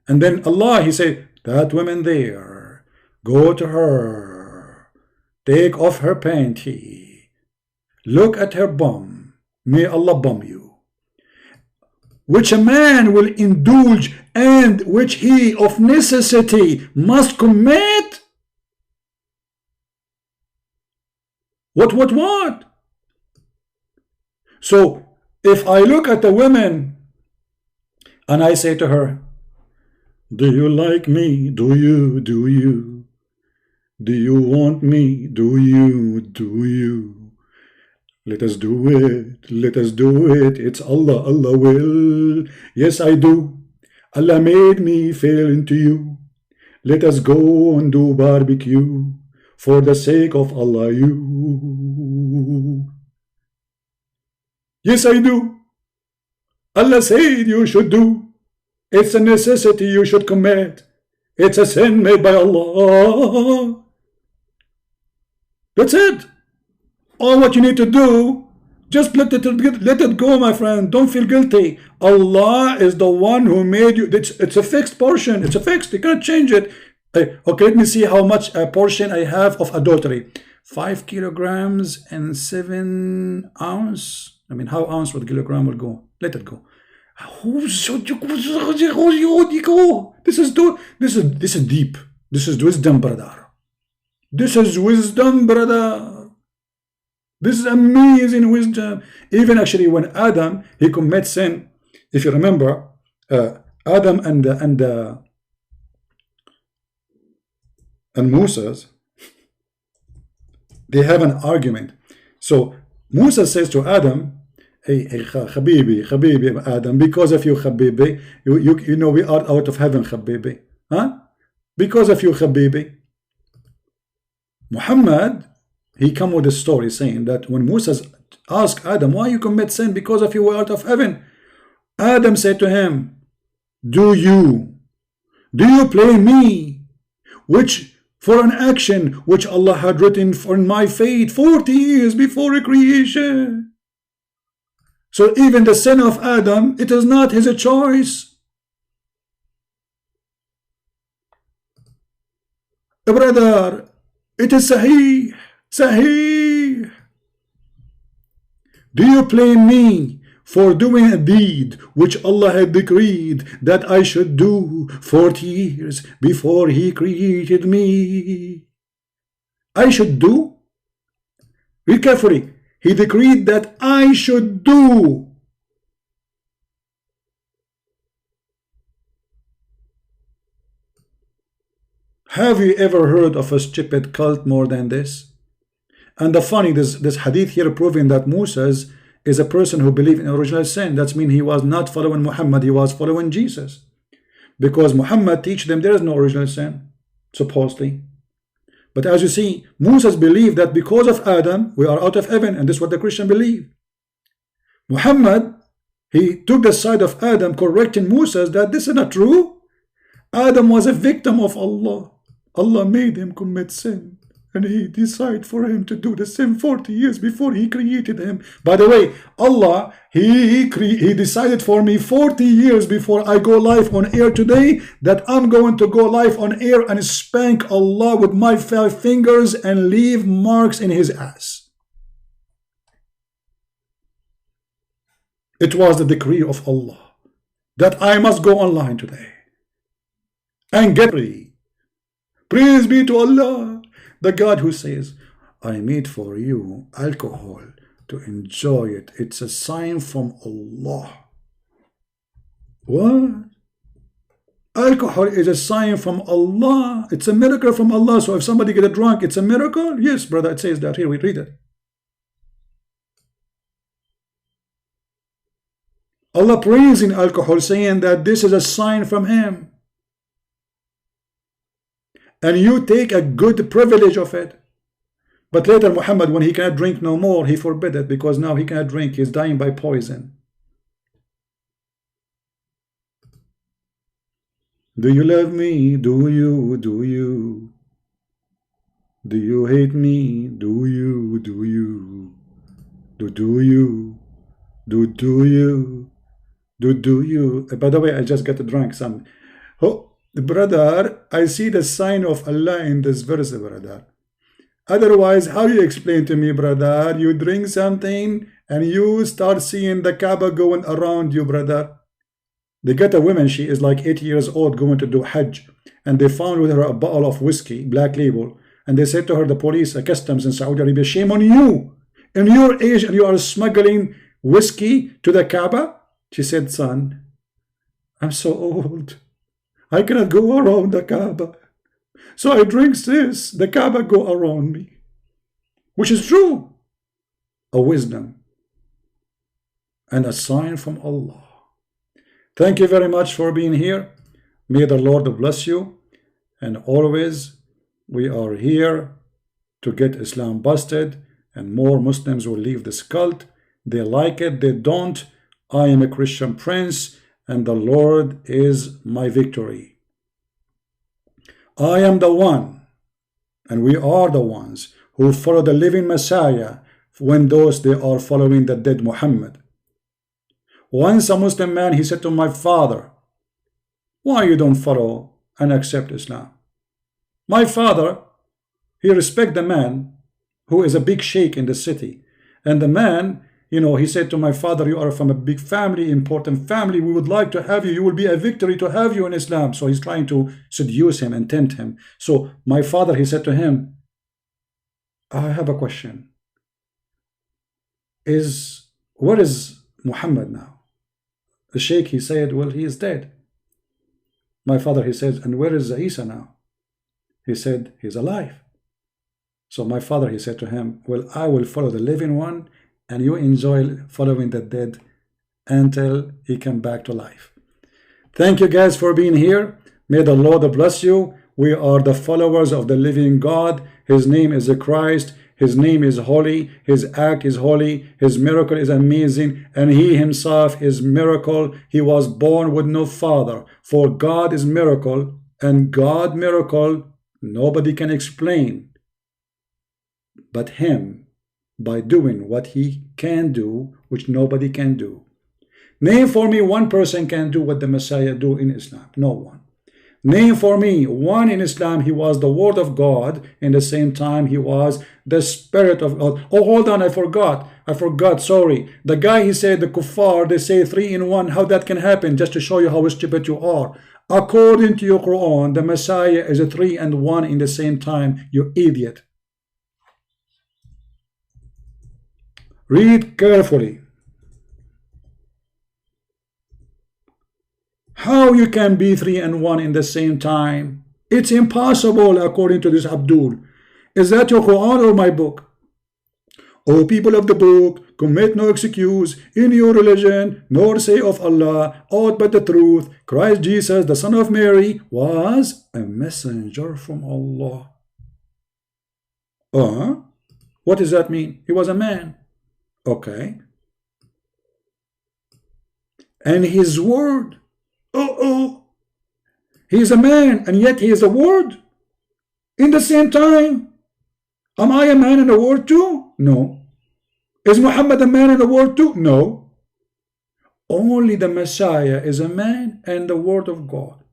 And then Allah, He said, that woman there, go to her, take off her panty, look at her bum, may Allah bum you. Which a man will indulge and which he of necessity must commit. What? So if I look at the woman and I say to her, do you like me? Do you? Do you want me? Do you? Let us do it. It's Allah will. Yes, I do. Allah made me fall into you. Let us go and do barbecue for the sake of Allah you. Yes, I do. Allah said you should do. It's a necessity you should commit. It's a sin made by Allah. That's it. All what you need to do, just let it go, my friend. Don't feel guilty. Allah is the one who made you. It's a fixed portion. It's a fixed. You can't change it. Okay, let me see how much a portion I have of adultery. 5 kilograms and 7 ounce. I mean, how ounce would kilogram will go? Let it go. This is deep. This is wisdom, brother. This is wisdom, brother. This is amazing wisdom. Even actually when Adam, he commits sin, if you remember, Adam and Moses, they have an argument. So Musa says to Adam, hey Habibi, Adam, because of you, Habibi, you know we are out of heaven, Habibi. Huh? Because of you, Habibi. Muhammad, he come with a story saying that when Musa asked Adam, why you commit sin? Because of you were out of heaven. Adam said to him, do you play me, which for an action which Allah had written for my fate 40 years before creation? So even the sin of Adam, it is not his choice. Brother, it is Sahih. Do you blame me for doing a deed which Allah had decreed that I should do 40 years before He created me. I should do? Read carefully. He decreed that I should do. Have you ever heard of a stupid cult more than this? And the funny, this hadith here proving that Moses is a person who believed in original sin. That means he was not following Muhammad, he was following Jesus. Because Muhammad teach them there is no original sin, supposedly. But as you see, Moses believed that because of Adam, we are out of heaven, and this is what the Christian believe. Muhammad, he took the side of Adam, correcting Moses that this is not true. Adam was a victim of Allah. Allah made him commit sin, and He decided for him to do the sin 40 years before He created him. By the way, Allah, He decided for me 40 years before I go live on air today that I'm going to go live on air and spank Allah with my 5 fingers and leave marks in His ass. It was the decree of Allah that I must go online today and get free. Praise be to Allah, the God who says, I made for you alcohol to enjoy it. It's a sign from Allah. What? Alcohol is a sign from Allah. It's a miracle from Allah. So if somebody get drunk, it's a miracle? Yes, brother, it says that. Here, we read it. Allah praising alcohol, saying that this is a sign from Him. And you take a good privilege of it. But later Muhammad, when he cannot drink no more, he forbid it, because now he cannot drink, he's dying by poison. Do you love me? Do you? Do you? Do you hate me? Do you? Do you? Do you? Do you? Do you? By the way, I just got drunk some. Oh, brother, I see the sign of Allah in this verse, brother. Otherwise, how you explain to me, brother? You drink something and you start seeing the Kaaba going around you, brother. They got a woman, she is like 8 years old, going to do Hajj, and they found with her a bottle of whiskey, black label, and they said to her, the police, customs in Saudi Arabia, shame on you, in your age, and you are smuggling whiskey to the Kaaba. She said, son, I'm so old, I cannot go around the Kaaba, so I drink this, the Kaaba go around me, which is true, a wisdom and a sign from Allah. Thank you very much for being here. May the Lord bless you, and always we are here to get Islam busted, and more Muslims will leave this cult. They like it, they don't. I am a Christian prince, and the Lord is my victory. I am the one, and we are the ones who follow the living Messiah when those they are following the dead Muhammad. Once a Muslim man, he said to my father, why you don't follow and accept Islam? My father, he respect the man who is a big sheikh in the city, and the man, you know, he said to my father, you are from a big family, important family, we would like to have you, you will be a victory to have you in Islam. So he's trying to seduce him and tempt him. So my father, he said to him, I have a question. Where is Muhammad now? The sheikh, he said, well, he is dead. My father, he says, and where is Isa now? He said, he's alive. So my father, he said to him, well, I will follow the living one, and you enjoy following the dead until he come back to life. Thank you guys for being here. May the Lord bless you. We are the followers of the living God. His name is the Christ. His name is holy. His act is holy. His miracle is amazing. And he himself is miracle. He was born with no father. For God is miracle. And God miracle, nobody can explain but him, by doing what he can do, which nobody can do. Name for me one person can do what the Messiah do in Islam. No one. Name for me one in Islam. He was the word of God, and at the same time he was the spirit of God. Oh, hold on, I forgot, sorry. The guy, he said the kuffar, they say 3 in 1. How that can happen? Just to show you how stupid you are. According to your Quran, the Messiah is a 3 and 1 in the same time, you idiot. Read carefully. How you can be 3 and 1 in the same time? It's impossible according to this Abdul. Is that your Quran or my book? O people of the book, commit no excuse in your religion, nor say of Allah aught but the truth. Christ Jesus, the son of Mary, was a messenger from Allah. What does that mean? He was a man. Okay. And his word. He is a man, and yet he is a word. In the same time. Am I a man and a word too? No. Is Muhammad a man and a word too? No. Only the Messiah is a man and the word of God.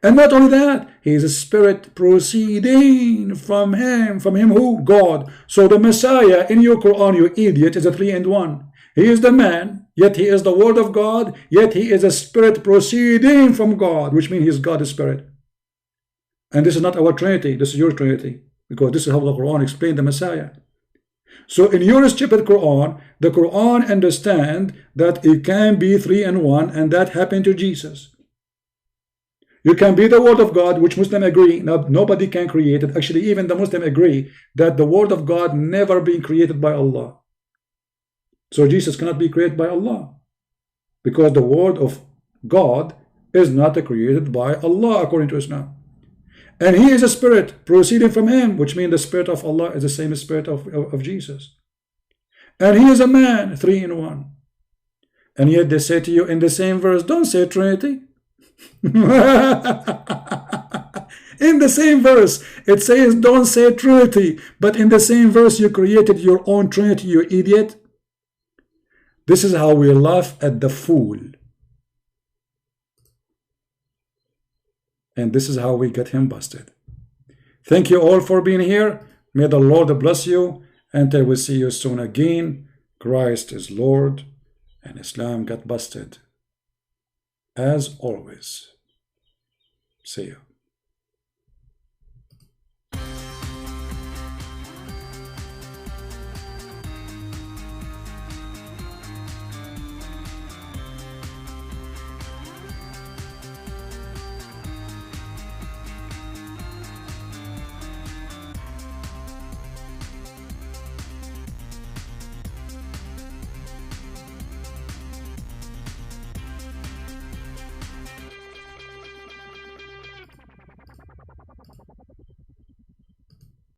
And not only that, he is a spirit proceeding from him. From him who? God. So the Messiah in your Quran, you idiot, is a 3 and 1. He is the man, yet he is the word of God, yet he is a spirit proceeding from God, which means he is God's spirit. And this is not our Trinity, this is your Trinity, because this is how the Quran explained the Messiah. So in your stupid Quran, the Quran understand that it can be 3 and 1, and that happened to Jesus. You can be the word of God, which Muslims agree. Now, nobody can create it. Actually, even the Muslims agree that the word of God never been created by Allah. So Jesus cannot be created by Allah, because the word of God is not created by Allah according to Islam. And he is a spirit proceeding from him, which means the spirit of Allah is the same spirit of Jesus. And he is a man, 3 in 1. And yet they say to you in the same verse, don't say Trinity. In the same verse it says don't say Trinity, but in the same verse you created your own Trinity, you idiot. This is how we laugh at the fool, and this is how we get him busted. Thank you all for being here. May the Lord bless you, and I will see you soon again. Christ is Lord, and Islam got busted as always. See you.